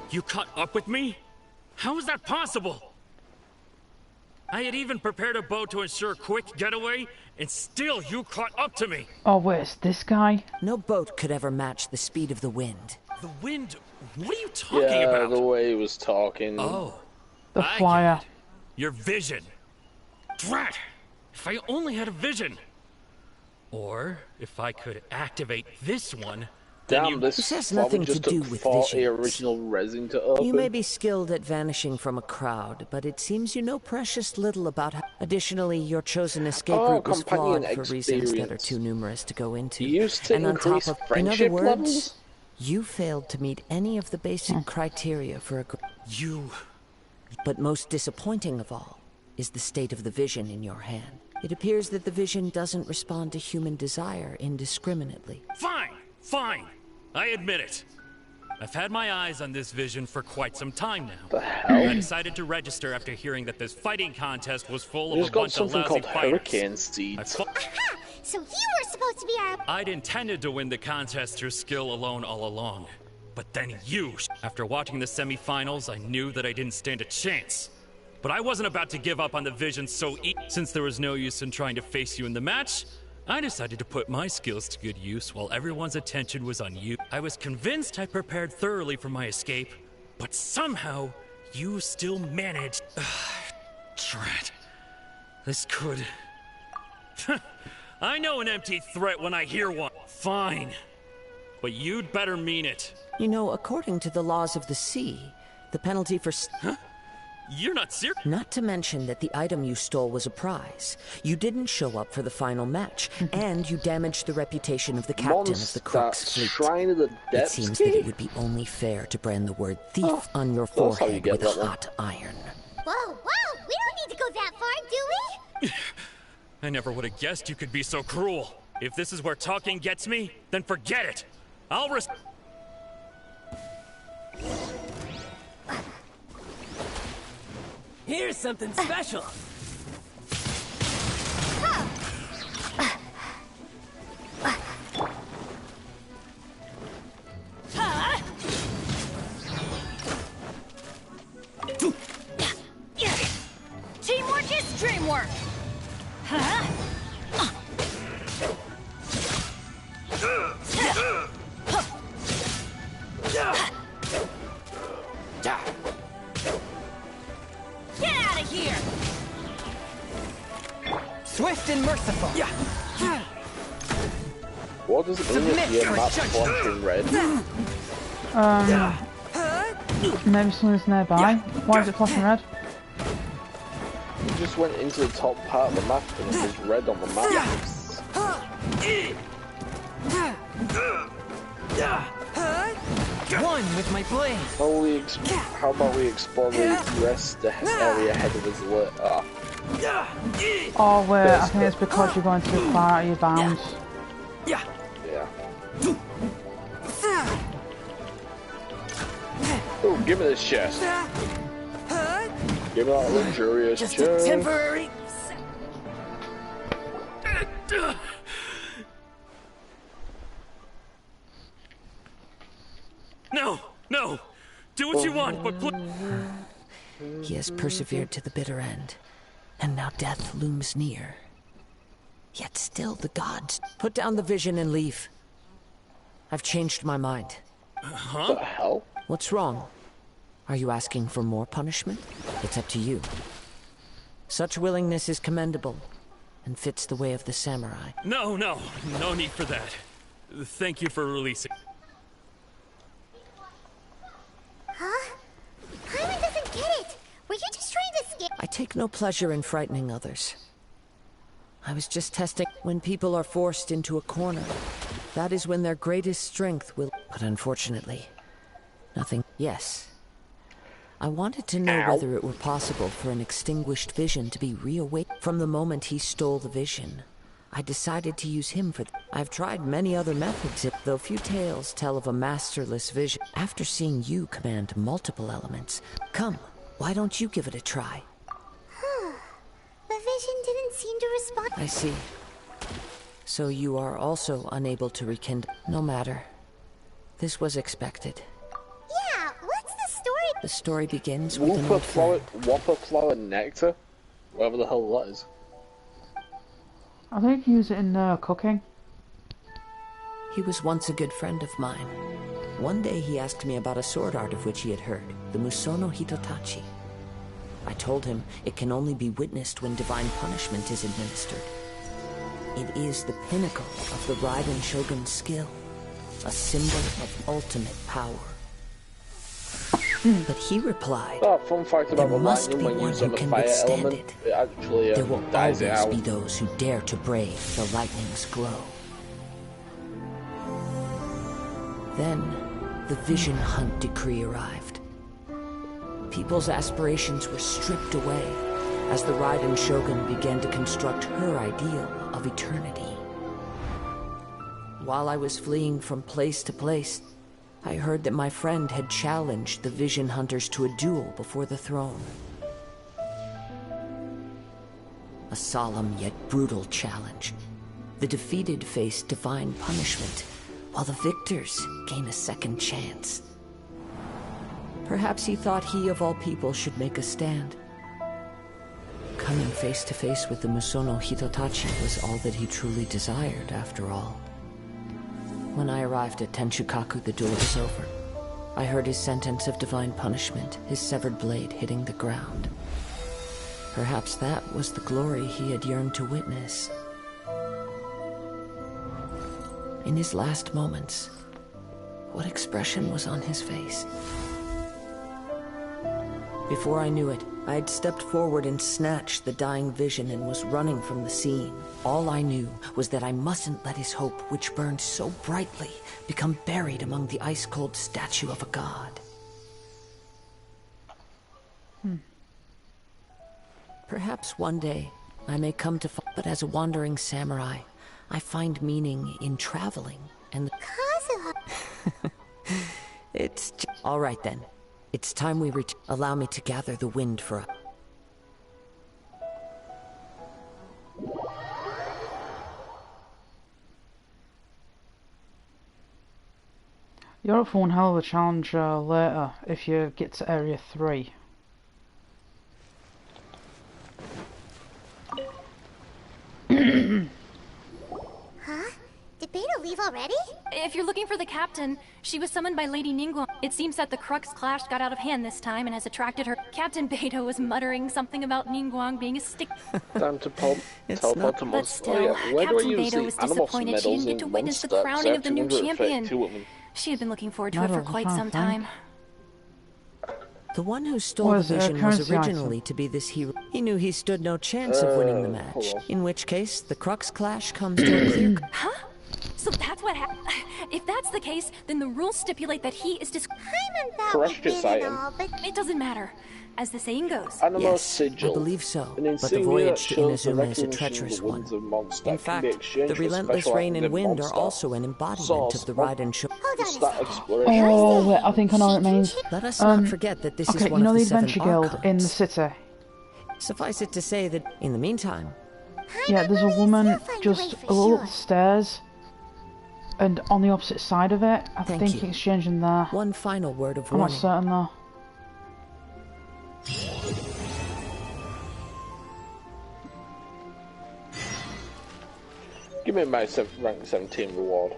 You caught up with me? How is that possible? I had even prepared a boat to ensure a quick getaway, and still you caught up to me. Oh, wait, it's this guy? No boat could ever match the speed of the wind. The wind? What are you talking about? the way he was talking. Oh. The I flyer. get it. Your vision. Drat! If I only had a vision. Or, if I could activate this one, Damn, This this has flower nothing to just do took with 40 visions. original resin to open. You may be skilled at vanishing from a crowd, but it seems you know precious little about how... Additionally, your chosen escape route was companion flawed for reasons that are experience. too numerous to go into. Used to And on increase top of... In other friendship words, levels? you failed to meet any of the basic criteria for a... But most disappointing of all is the state of the vision in your hand. It appears that the vision doesn't respond to human desire indiscriminately. Fine, fine. I admit it. I've had my eyes on this vision for quite some time now. The hell? I decided to register after hearing that this fighting contest was full You of just a got bunch of something lousy called fighters. hurricane seeds. Aha! So you were supposed to be our... I'd intended to win the contest through skill alone all along. But then you... After watching the semifinals, I knew that I didn't stand a chance. But I wasn't about to give up on the vision so since there was no use in trying to face you in the match, I decided to put my skills to good use while everyone's attention was on you. I was convinced I prepared thoroughly for my escape, but somehow you still managed... Drat. This could... I know an empty threat when I hear one. Fine. But you'd better mean it. You know, according to the laws of the sea, the penalty for... Huh? You're not serious? Not to mention that the item you stole was a prize. You didn't show up for the final match, and you damaged the reputation of the captain of the Crook's fleet. Shrine of the It seems that it would be only fair to brand the word thief on your forehead with a hot iron. Whoa, we don't need to go that far, do we? I never would have guessed you could be so cruel. If this is where talking gets me, then forget it. I'll Here's something special. Teamwork is dreamwork. Get out of here! Swift and merciful. What does it mean if your map's flashing red? Maybe someone's nearby. Why is it flashing red? You just went into the top part of the map and it was red on the map. One with my blade. How about we explore the rest area ahead of us? Oh wait, I think it's because you're going too far out of your bounds. Yeah. Oh, give me this chest. Give me that luxurious Just chest. a temporary. No! Do what you want, but He has persevered to the bitter end, and now death looms near. Yet still the gods... Put down the vision and leave. I've changed my mind. Huh? What the hell? What's wrong? Are you asking for more punishment? It's up to you. Such willingness is commendable, and fits the way of the samurai. No need for that. Thank you for releasing. Huh? Paimon doesn't get it. Were you just trying to scare... I take no pleasure in frightening others. I was just testing when people are forced into a corner. That is when their greatest strength will... But unfortunately, nothing... Yes. I wanted to know whether it were possible for an extinguished vision to be reawakened. From the moment he stole the vision, I decided to use him for... I've tried many other methods, though few tales tell of a masterless vision. After seeing you command multiple elements, come, why don't you give it a try? The vision didn't seem to respond. I see. So you are also unable to rekindle. No matter. This was expected. Yeah, what's the story? The story begins with an old friend. Whopper flower nectar? Whatever the hell that is. I think you use it in cooking. He was once a good friend of mine. One day he asked me about a sword art of which he had heard, the Musono Hitotachi. I told him it can only be witnessed when divine punishment is administered. It is the pinnacle of the Raiden Shogun's skill. a symbol of ultimate power. But he replied, Oh, fun fact about the there must lightning be when one used who on the can fire withstand element, it. it actually There will dies it always out. be those who dare to brave the lightning's glow. Then, the Vision Hunt decree arrived. People's aspirations were stripped away as the Raiden Shogun began to construct her ideal of eternity. While I was fleeing from place to place, I heard that my friend had challenged the Vision Hunters to a duel before the throne. A solemn yet brutal challenge. The defeated face divine punishment, while the victors gain a second chance. Perhaps he thought he of all people should make a stand. Coming face to face with the Musono Hitotachi was all that he truly desired, after all. When I arrived at Tenshukaku, the duel was over. I heard his sentence of divine punishment, his severed blade hitting the ground. Perhaps that was the glory he had yearned to witness. In his last moments, what expression was on his face? Before I knew it, I had stepped forward and snatched the dying vision and was running from the scene. All I knew was that I mustn't let his hope, which burned so brightly, become buried among the ice-cold statue of a god. Perhaps one day I may come to but as a wandering samurai, I find meaning in traveling and It's all right then. It's time we allow me to gather the wind for a... You're up for one hell of a challenge later if you get to Area 3. Huh? Did Beidou leave already? If you're looking for the captain, she was summoned by Lady Ningguang. It seems that the Crux clash got out of hand this time and has attracted her. Captain Beidou was muttering something about Ningguang being a stick. Time to teleport to But Monster. still, Oh, yeah. Where do I Captain use Beidou the was animal disappointed she didn't medals get to in witness the Monster? crowning of the new 232 champion. of them. She had been looking forward to it for quite some time. The one who stole the vision was originally to be this hero. He knew he stood no chance of winning the match. In which case, the Crux clash comes to a clear... Huh? So that's what happened. If that's the case, then the rules stipulate that he is Paimon thought we Precious did it item. all, but It doesn't matter. As the saying goes. Animal sigil. I believe so, An but the insignia voyage that to shows the Inazuma is a recognition of treacherous the one. winds of Mondstadt In can be fact, exchanged the for relentless special rain and items in wind are Mondstadt. also an embodiment Source of the Raiden Shogun. hold on a Start second. exploration. Oh, wait, I think I know what it means. Let us not forget that this okay, is one you know of the the seven Adventure Guild in the archons. city? Suffice it to say that, in the meantime... Yeah, there's a woman just a little upstairs, and on the opposite side of it, I Thank think you. exchanging there. One final word of I'm not warning. certain though. Give me my rank 17 reward.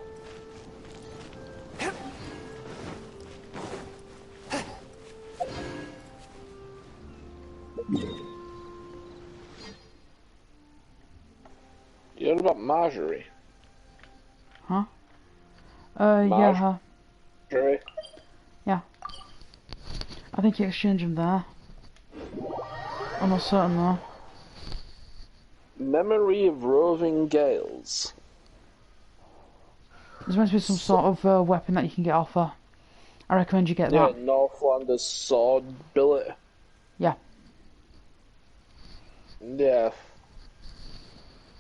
You heard about Marjorie? Huh? Yeah, her. Marjorie? Yeah. I think you exchange them there. I'm not certain though. Memory of Roving Gales. There's meant to be some sort of weapon that you can get off her. I recommend you get Yeah, that. Northlander's sword billet. Yeah. Yeah.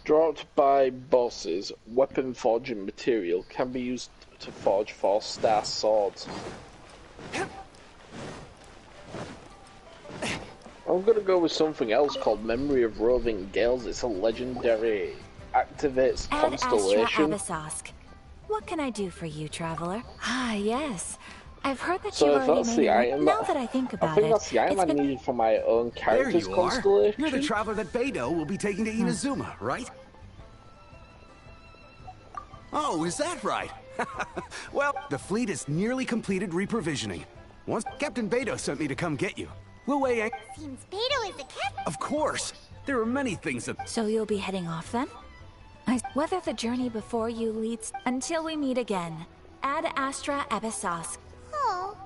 Dropped by bosses, weapon forging material can be used to forge 4-star swords. I'm gonna go with something else called Memory of Roving Gales. It's a legendary, activates Ad constellation. Astra Abyssosque. What can I do for you, traveler? Ah, yes. I've heard that So you if already that's made the one. item Now that I think about I think it, that's the item I needed for my own There character's you are. constellation. You're the traveler that Beidou will be taking to Inazuma, right? Oh, is that right? Well, the fleet is nearly completed reprovisioning. Once Captain Beidou sent me to come get you. We'll weigh... Seems Beidou is the captain. Of course. There are many things that... So you'll be heading off then? Whether the journey before you leads until we meet again. Ad Astra Abyssos. Oh.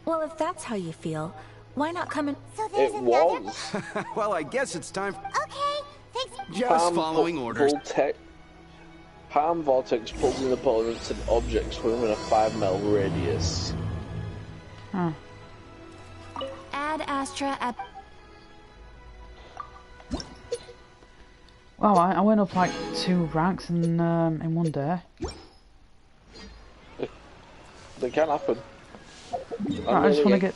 Well, if that's how you feel, why not come in? So there's another. Well, I guess it's time. Okay, thanks. Just following orders. Harm Vortex pulls in opponents and objects within a 5-mile radius. Huh. Ad Astra Ab. Wow, I went up like 2 ranks in one day. That can happen. Right, I just want to get.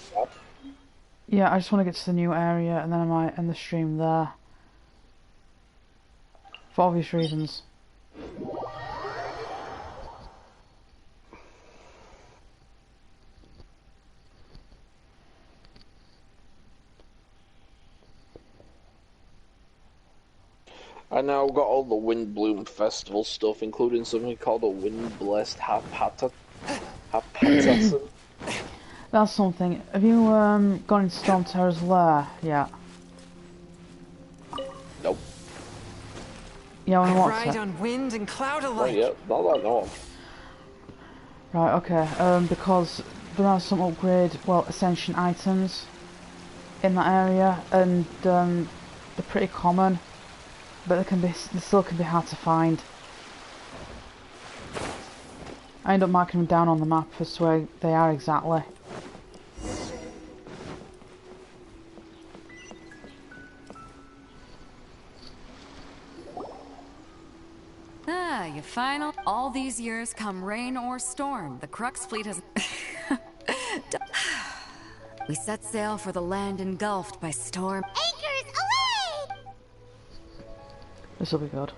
Yeah, I just want to get to the new area, and then I might end the stream there. For obvious reasons. I now got all the Wind Bloom Festival stuff, including something called a Wind Blessed Haphazard. That's something. Have you gone into Storm Terror's lair yet? Nope. Yeah, I want to watch Ride it. on wind and cloud Oh alike. yeah, not that I know of. Right, okay. Because there are some upgrade, well, ascension items in that area, and they're pretty common, but they still can be hard to find. I end up marking them down on the map as to where they are exactly. Ah, you final. All these years, come rain or storm, the Crux fleet has. We set sail for the land engulfed by storm. Anchors away! This will be good.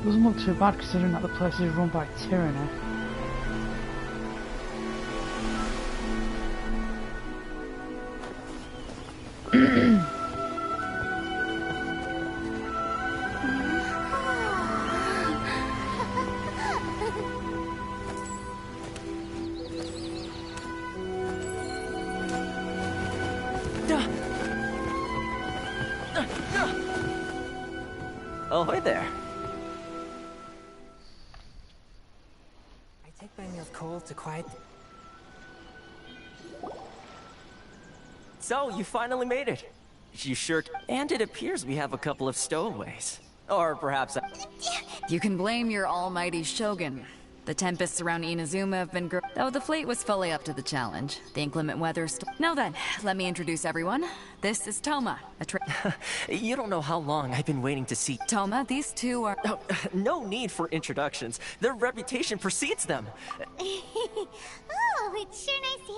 Doesn't look too bad considering that the place is run by tyranny. Oh, hi there. I take my meals cold to quiet. So, you finally made it. You sure? And it appears we have a couple of stowaways. Or perhaps You can blame your almighty Shogun. The tempests around Inazuma have been though the fleet was fully up to the challenge. The inclement weather Now then, let me introduce everyone. This is Toma, a You don't know how long I've been waiting to see Toma, these two are Oh, no need for introductions. Their reputation precedes them. Oh, it's sure nice to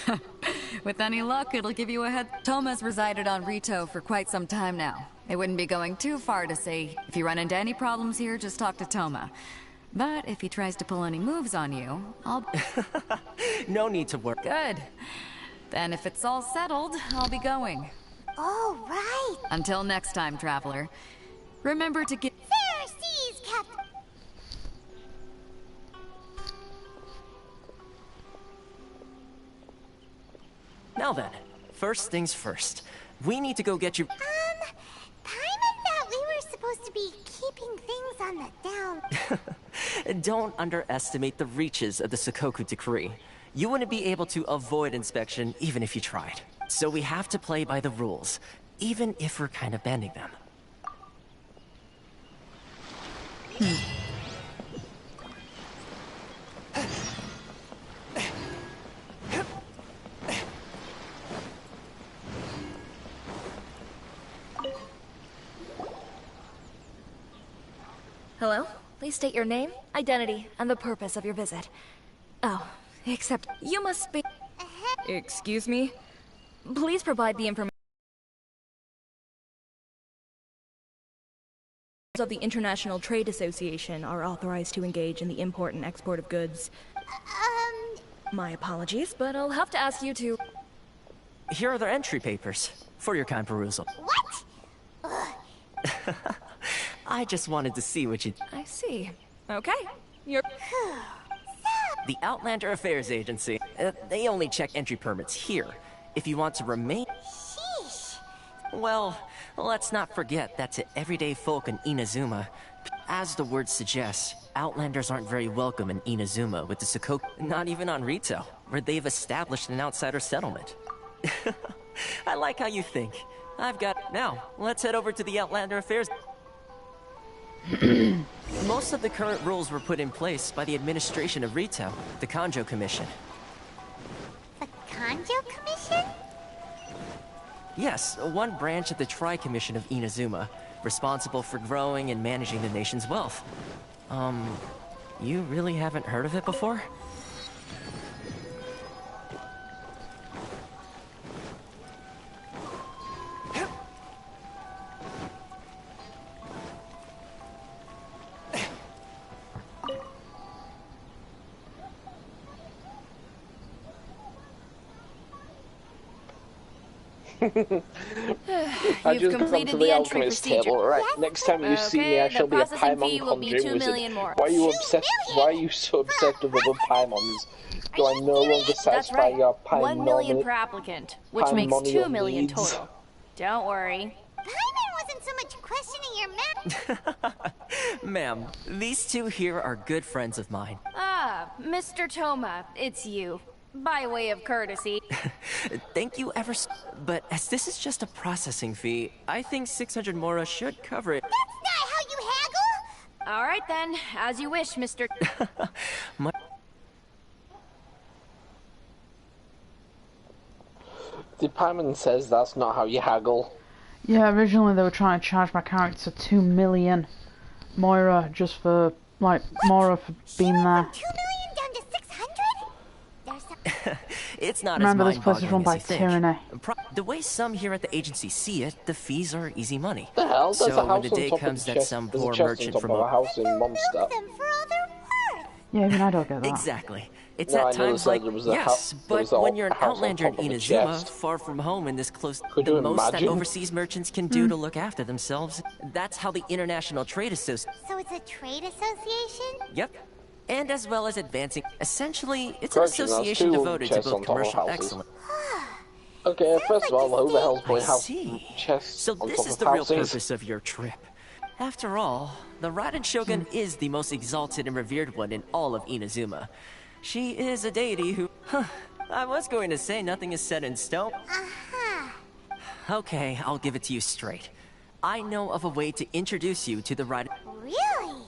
hear you. With any luck, it'll give you a head. Toma's resided on Rito for quite some time now. It wouldn't be going too far to say, if you run into any problems here, just talk to Toma. But if he tries to pull any moves on you, I'll... No need to worry. Good. Then if it's all settled, I'll be going. All right. Until next time, traveler. Remember to get... Fair seas, Captain. Now then, first things first. We need to go get you... Paimon thought we were supposed to be keeping things on the down. Don't underestimate the reaches of the Sakoku Decree. You wouldn't be able to avoid inspection even if you tried. So we have to play by the rules, even if we're kind of bending them. Hello? Please state your name, identity, and the purpose of your visit. Oh, except you must be... Excuse me? Please provide the information of the International Trade Association are authorized to engage in the import and export of goods. My apologies, but I'll have to ask you to... Here are their entry papers, for your kind perusal. What? I just wanted to see what you... I see. Okay. You're... The Outlander Affairs Agency. They only check entry permits here. If you want to remain... Sheesh. Well, let's not forget that to everyday folk in Inazuma, as the word suggests, Outlanders aren't very welcome in Inazuma with the Sakoku, not even on Rito, where they've established an outsider settlement. I like how you think. I've got... Now, let's head over to the Outlander Affairs... Most of the current rules were put in place by the administration of Rito, the Kanjo Commission. The Kanjo Commission? Yes, one branch of the Tri-Commission of Inazuma, responsible for growing and managing the nation's wealth. You really haven't heard of it before? I just come to the alchemist table. Right, next time you see me, I shall be a Paimon conjuring wizard. Why are you obsessed? Why are you so obsessed with other Paimons? Do I no longer satisfy your Paimon? 1 million per applicant, which makes 2 million needs? total. Don't worry. Paimon wasn't so much questioning your math. Ma'am, these two here are good friends of mine. Ah, Mr. Toma, it's you. By way of courtesy. Thank you ever so... But as this is just a processing fee, I think 600 Mora should cover it. That's not how you haggle! All right then, as you wish, Mr. The Paimon says that's not how you haggle. Yeah, originally they were trying to charge my character 2 million Moira just for, like, Moira for being there. 2 million down to 600? It's not Remember, as this place is run by tyranny. The way some here at the agency see it, the fees are easy money. The hell? There's so a house when the day on top comes of the that chest. some There's poor a chest merchant on from top of a house in Mondstadt. Yeah, even I don't get that. Exactly. It's No, I at never times said like, there was a yes, there was but a when you're an house on outlander in top of a Inazuma, chest. far from home and this close, Could the you most that imagine? overseas merchants can do to look after themselves, that's how the International Trade Association... So it's a trade association? Yep. And as well as advancing... Essentially, it's an Correction, that's association two devoted to chests on both top of commercial houses. excellence. Okay, first of all, who the hell's putting I house see. chests So on this top is of the real houses? purpose of your trip. After all, the Raiden Shogun is the most exalted and revered one in all of Inazuma. She is a deity who... I was going to say nothing is set in stone. Okay, I'll give it to you straight. I know of a way to introduce you to the Raiden... Really?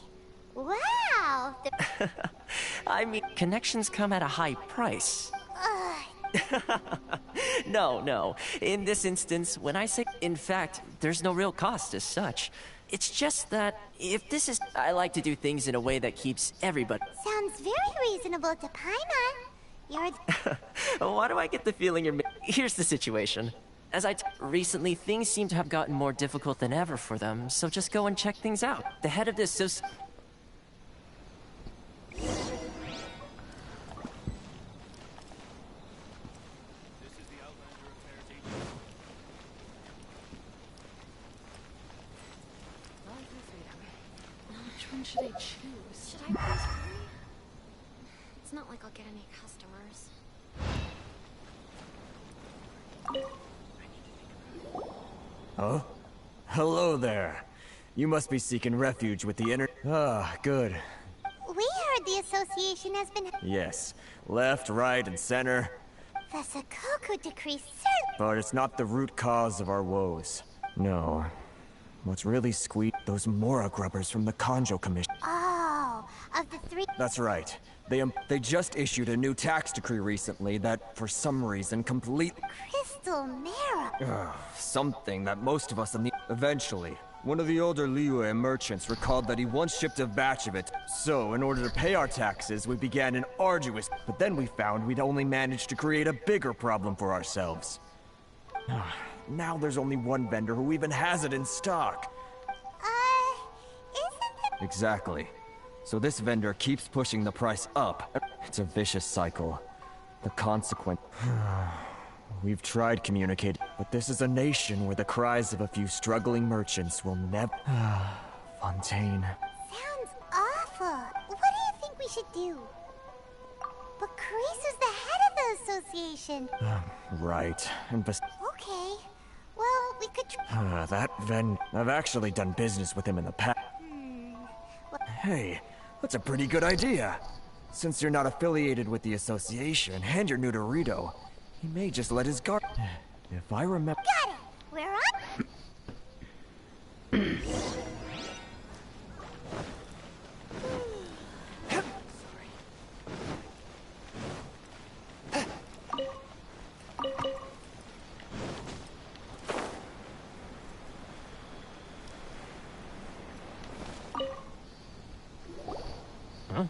Wow! I mean, connections come at a high price. No. In this instance, when I say... In fact, there's no real cost as such. It's just that, if this is... I like to do things in a way that keeps everybody... Sounds very reasonable to Paimon. You're... Why do I get the feeling you're... Here's the situation. As recently, things seem to have gotten more difficult than ever for them, so just go and check things out. The head of this Which one should I choose? Should I press free? It's not like I'll get any customers. Huh? Hello there. You must be seeking refuge with the inner... Ah, good. We heard the association has been... Yes. Left, right, and center. The Sakoku decree certainly... But it's not the root cause of our woes. No. What's really those Mora grubbers from the Kanjo Commission. Oh, of the three... That's right. They just issued a new tax decree recently that, for some reason, completely... Crystal Mara. Something that most of us in the... Eventually, one of the older Liyue merchants recalled that he once shipped a batch of it. So, in order to pay our taxes, we began an arduous... But then we found we'd only managed to create a bigger problem for ourselves. Now there's only one vendor who even has it in stock. Isn't it... Exactly. So this vendor keeps pushing the price up. It's a vicious cycle. The consequence... We've tried communicating, but this is a nation where the cries of a few struggling merchants will never... Fontaine. Sounds awful. What do you think we should do? But Carice is the head of the association. Right. And Okay. Well, we could I've actually done business with him in the past. Hey, that's a pretty good idea. Since you're not affiliated with the association and you're new to Rito, he may just let his guard... If I remember... Got it! We're on... Huh?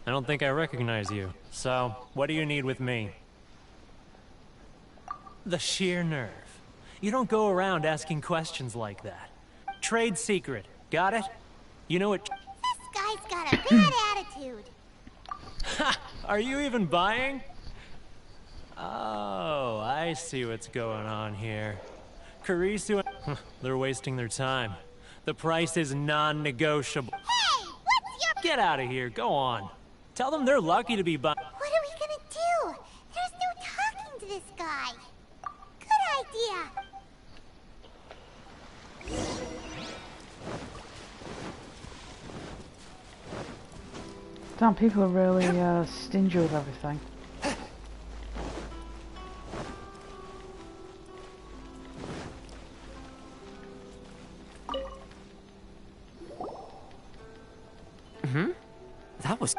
I don't think I recognize you. So, what do you need with me? The sheer nerve. You don't go around asking questions like that. Trade secret. Got it? You know what? This guy's got a bad attitude. Ha! Are you even buying? Oh, I see what's going on here. Karisu... They're wasting their time. The price is non-negotiable. Hey! What's your... Get out of here. Go on. Tell them they're lucky to be buying... What are we gonna do? There's no talking to this guy. Good idea. Damn, people are really stingy with everything. That was...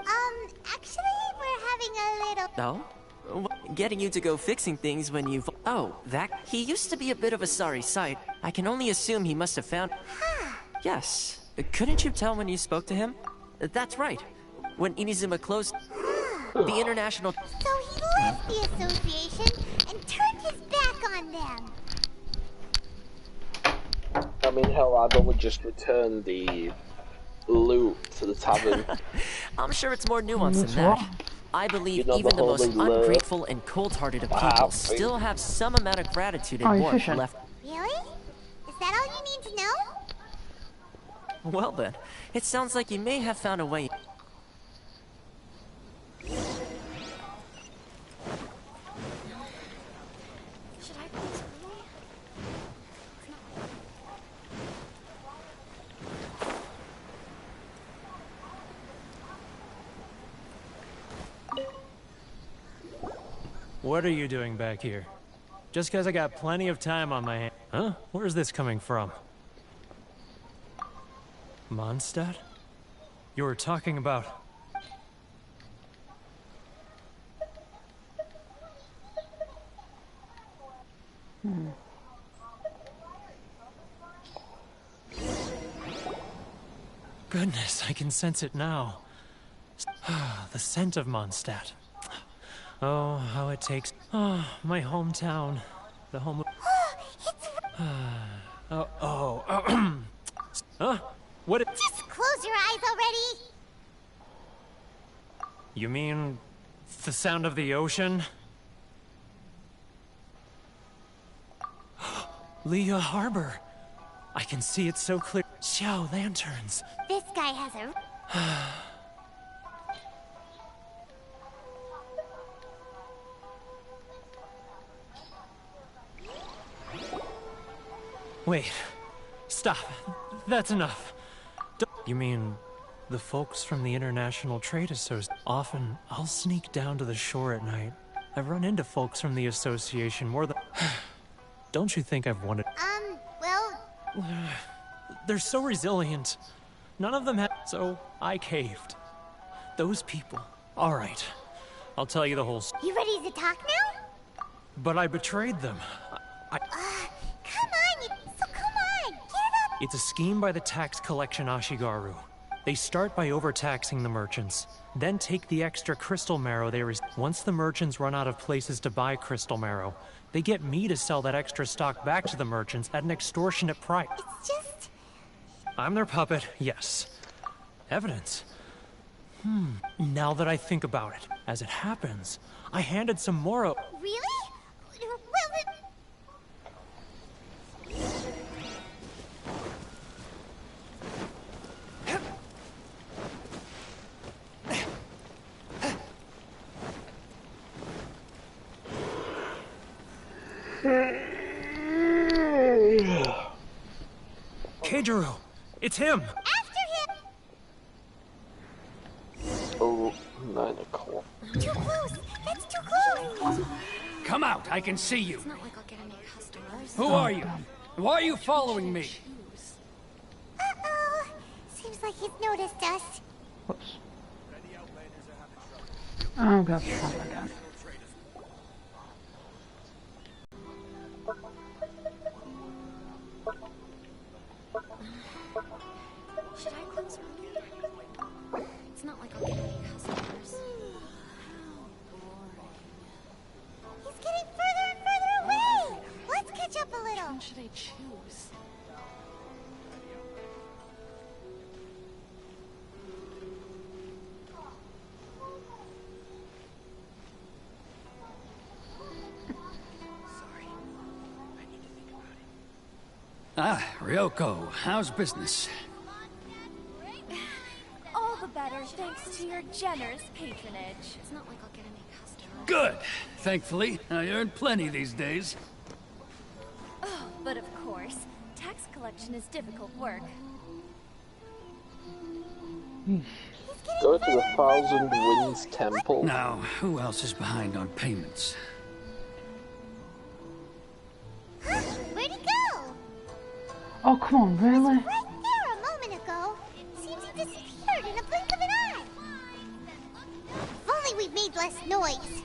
Actually, we're having a little... Oh? Getting you to go fixing things when you've... Oh, that... He used to be a bit of a sorry sight. I can only assume he must have found... Yes. Couldn't you tell when you spoke to him? That's right. When Inazuma closed... the international... So he left the association and turned his back on them. I mean, hell, I'd only just returned the loot to the tavern. I'm sure it's more nuanced than that. I believe even the most ungrateful and cold-hearted of people still have some amount of gratitude and warmth left. Really? Is that all you need to know? Well then, it sounds like you may have found a way. What are you doing back here? Just because I got plenty of time on my hands. Huh? Where's this coming from? Mondstadt? You were talking about... Goodness, I can sense it now. The scent of Mondstadt. Oh, how it takes... Oh, my hometown. The home... Huh? What... Just close your eyes already! You mean... the sound of the ocean? Leah Harbor! I can see it so clear. Xiao lanterns. This guy has a... Wait. Stop. That's enough. You mean the folks from the International Trade Association? Often, I'll sneak down to the shore at night. I've run into folks from the association more than... Don't you think I've wanted... well... They're so resilient. None of them have... So, I caved. Those people. Alright. I'll tell you the whole... You ready to talk now? But I betrayed them. Come on, come on! Get up! It's a scheme by the tax collection Ashigaru. They start by overtaxing the merchants, then take the extra crystal marrow they receive. Once the merchants run out of places to buy crystal marrow, they get me to sell that extra stock back to the merchants at an extortionate price. It's just... I'm their puppet, yes. Evidence? Now that I think about it, as it happens, I handed some more Really? Well, Keijiro! It's him! After him! Oh, 9 o'clock. Too close! That's too close! Come out, I can see you. It's not like I'll get any customers. Who are you? Why are you following me? Uh-oh. Seems like he's noticed us. Whoops. Oh, God, try again. Should I close one? It's not like I'll get any customers. He's getting further and further away! Let's catch up a little. Which one should I choose? Ah, Ryoko, how's business? All the better thanks to your generous patronage. It's not like I'll get any customers. Good. Thankfully, I earn plenty these days. Oh, but of course, tax collection is difficult work. Go to the Thousand Winds Temple. Now, who else is behind on payments? Where'd he go? Oh, come on, really? Right there a moment ago. Seems he disappeared in a blink of an eye. If only we'd made less noise.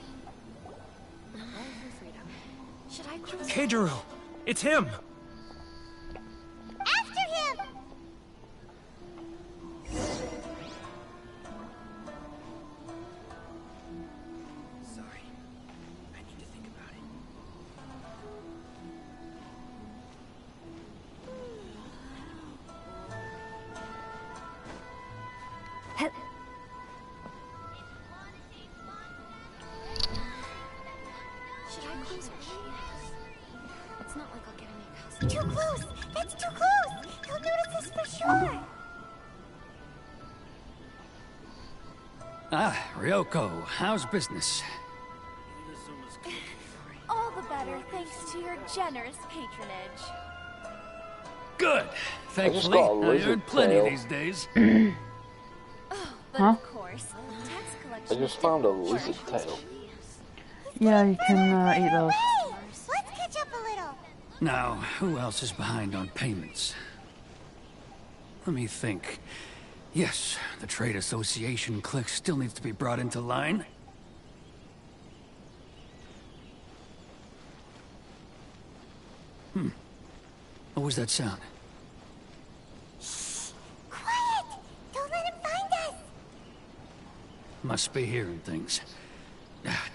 Should I close? Keijiro! It's him! After him! Sorry. I need to think about it. Should I close one? It's not like I'll get any customers. Too close! That's too close! He'll notice us for sure! Ah, Ryoko, how's business? All the better thanks to your generous patronage. Good. Thankfully, got a I lizard earn plenty tail. these days. But of course, tax I collection just found a lizard tail. Yeah, you can eat those. Hey! Let's catch up a little. Now, who else is behind on payments? Let me think. Yes, the Trade Association clique still needs to be brought into line. What was that sound? Quiet! Don't let him find us! Must be hearing things.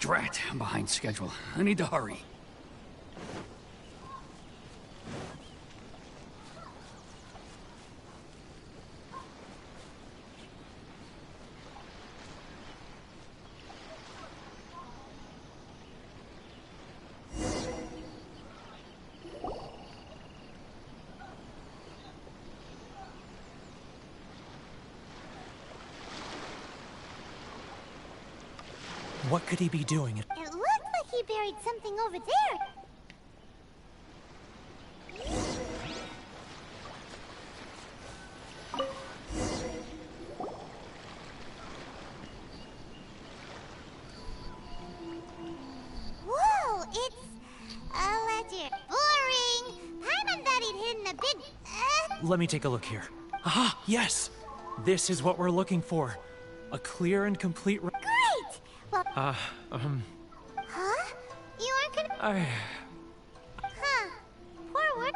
Drat, I'm behind schedule. I need to hurry. What could he be doing? It looked like he buried something over there. let me take a look here. Ah, yes! This is what we're looking for. A clear and complete... Great! Well... Huh? You aren't gonna... Huh. Forward.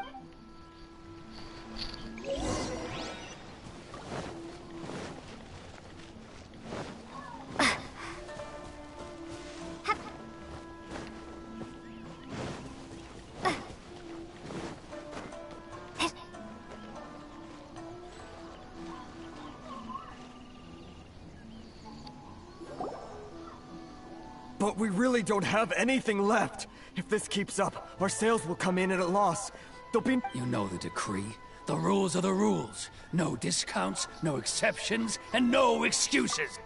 But we really don't have anything left. If this keeps up, our sales will come in at a loss. There'll be... You know the decree. The rules are the rules. No discounts, no exceptions, and no excuses.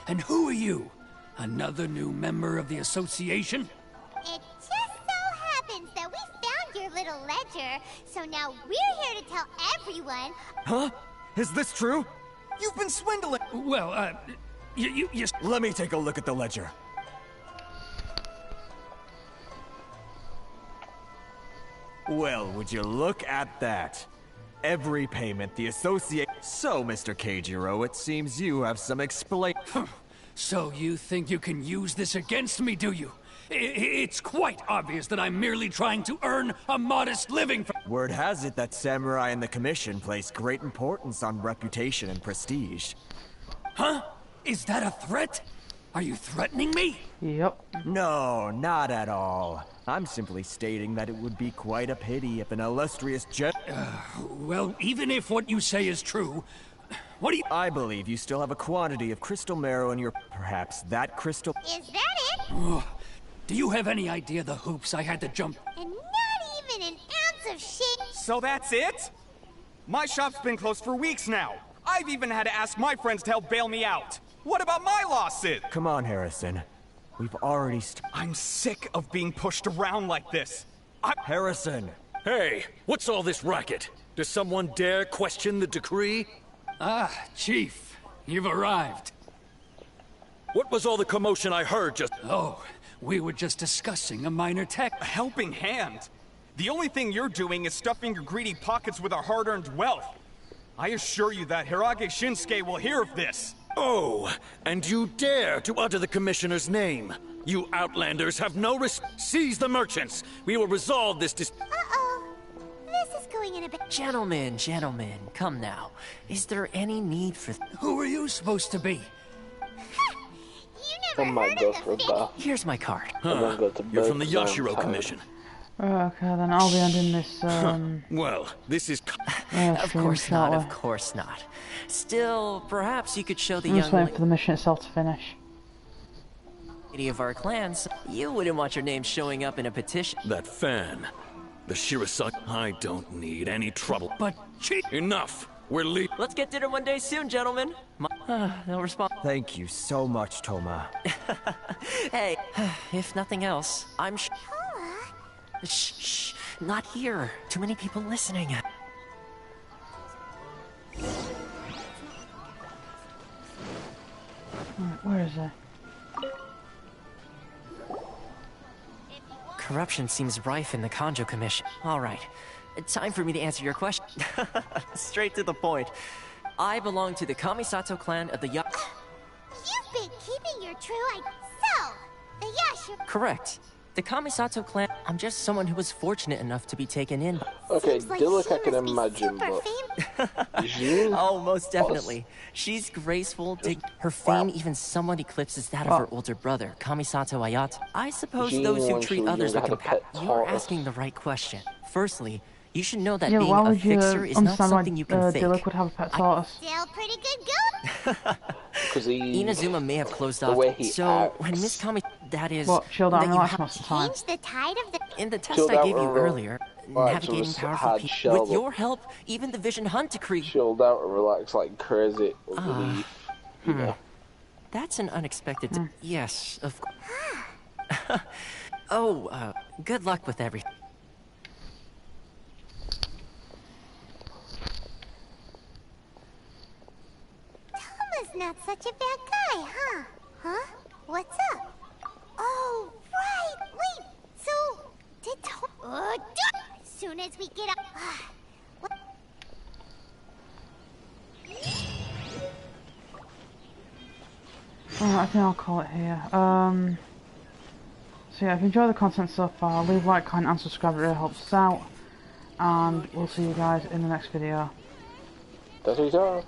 And who are you? Another new member of the association? It just so happens that we found your little ledger, so now we're here to tell everyone... Huh? Is this true? You've been swindling! Well, you... Let me take a look at the ledger. Well, would you look at that? Every payment the associate... So, Mr. Keijiro, it seems you have some explain... So you think you can use this against me, do you? It's quite obvious that I'm merely trying to earn a modest living from... Word has it that samurai and the commission place great importance on reputation and prestige. Huh? Is that a threat? Are you threatening me? Yep. No, not at all. I'm simply stating that it would be quite a pity if an illustrious well, even if what you say is true, what do you... I believe you still have a quantity of crystal marrow in your... Perhaps that crystal... Is that it? Do you have any idea the hoops I had to jump... And not even an ounce of shit... So that's it? My shop's been closed for weeks now. I've even had to ask my friends to help bail me out. What about my losses? Come on, Harrison. We've already I'm sick of being pushed around like this. Harrison! Hey, what's all this racket? Does someone dare question the decree? Ah, Chief. You've arrived. What was all the commotion I heard just... Oh, we were just discussing a minor tech... A helping hand? The only thing you're doing is stuffing your greedy pockets with our hard-earned wealth. I assure you that Hirage Shinsuke will hear of this. Oh, and you dare to utter the Commissioner's name. You Outlanders have no Seize the merchants. We will resolve this Uh-oh. This is going in a bit... Gentlemen, come now. Is there any need for... Who are you supposed to be? You never heard of the thing. Here's my card. Huh. You're from the Yashiro Commission. Okay, then I'll be ending this, Well, this is... Of course not, of course not. Still, perhaps you could show the I'm young just waiting for the mission itself to finish. lady of our clans, you wouldn't want your name showing up in a petition. That fan. The Shirasaki. I don't need any trouble. But, Enough! We're leaving. Let's get dinner one day soon, gentlemen. No response. Thank you so much, Toma. Hey, if nothing else, I'm Shh, not here. Too many people listening. Right, where is it? Corruption seems rife in the Kanjo Commission. All right, time for me to answer your question. Straight to the point. I belong to the Kamisato clan of the You've been keeping your true self. The Yashiro. Correct. The Kamisato clan. I'm just someone who was fortunate enough to be taken in. Okay, Dilek I can imagine, but... Jean? Oh, most definitely. She's graceful. Her fame even somewhat eclipses that of her older brother, Kamisato Ayato. I suppose Jean, those who treat others with compassion. You're tortoise. asking the right question. Firstly, you should know that Yeah, being why a would you fixer is not understand why something you can fake. Dilek would have a pet tortoise? Still pretty good going. Because he... Inazuma may have closed the off. way he So, acts. when Miss Kami... That is... What, chilled out that and you relaxed most of the time? Change the tide of the... In the test Chilled I out gave you and earlier, relaxed navigating was powerful hard people... shell. With your help, even the Vision Hunt decree... Chilled out and relaxed like crazy. Relief, you know. That's an unexpected... Yes, of course. Oh, good luck with everything. Toma's not such a bad guy, huh? Huh? What's up? Oh, right! Wait! So, did Toma... as soon as we get up... I think I'll call it here. So yeah, if you enjoy the content so far, leave a like, comment and subscribe, it really helps us out. And we'll see you guys in the next video. That's what you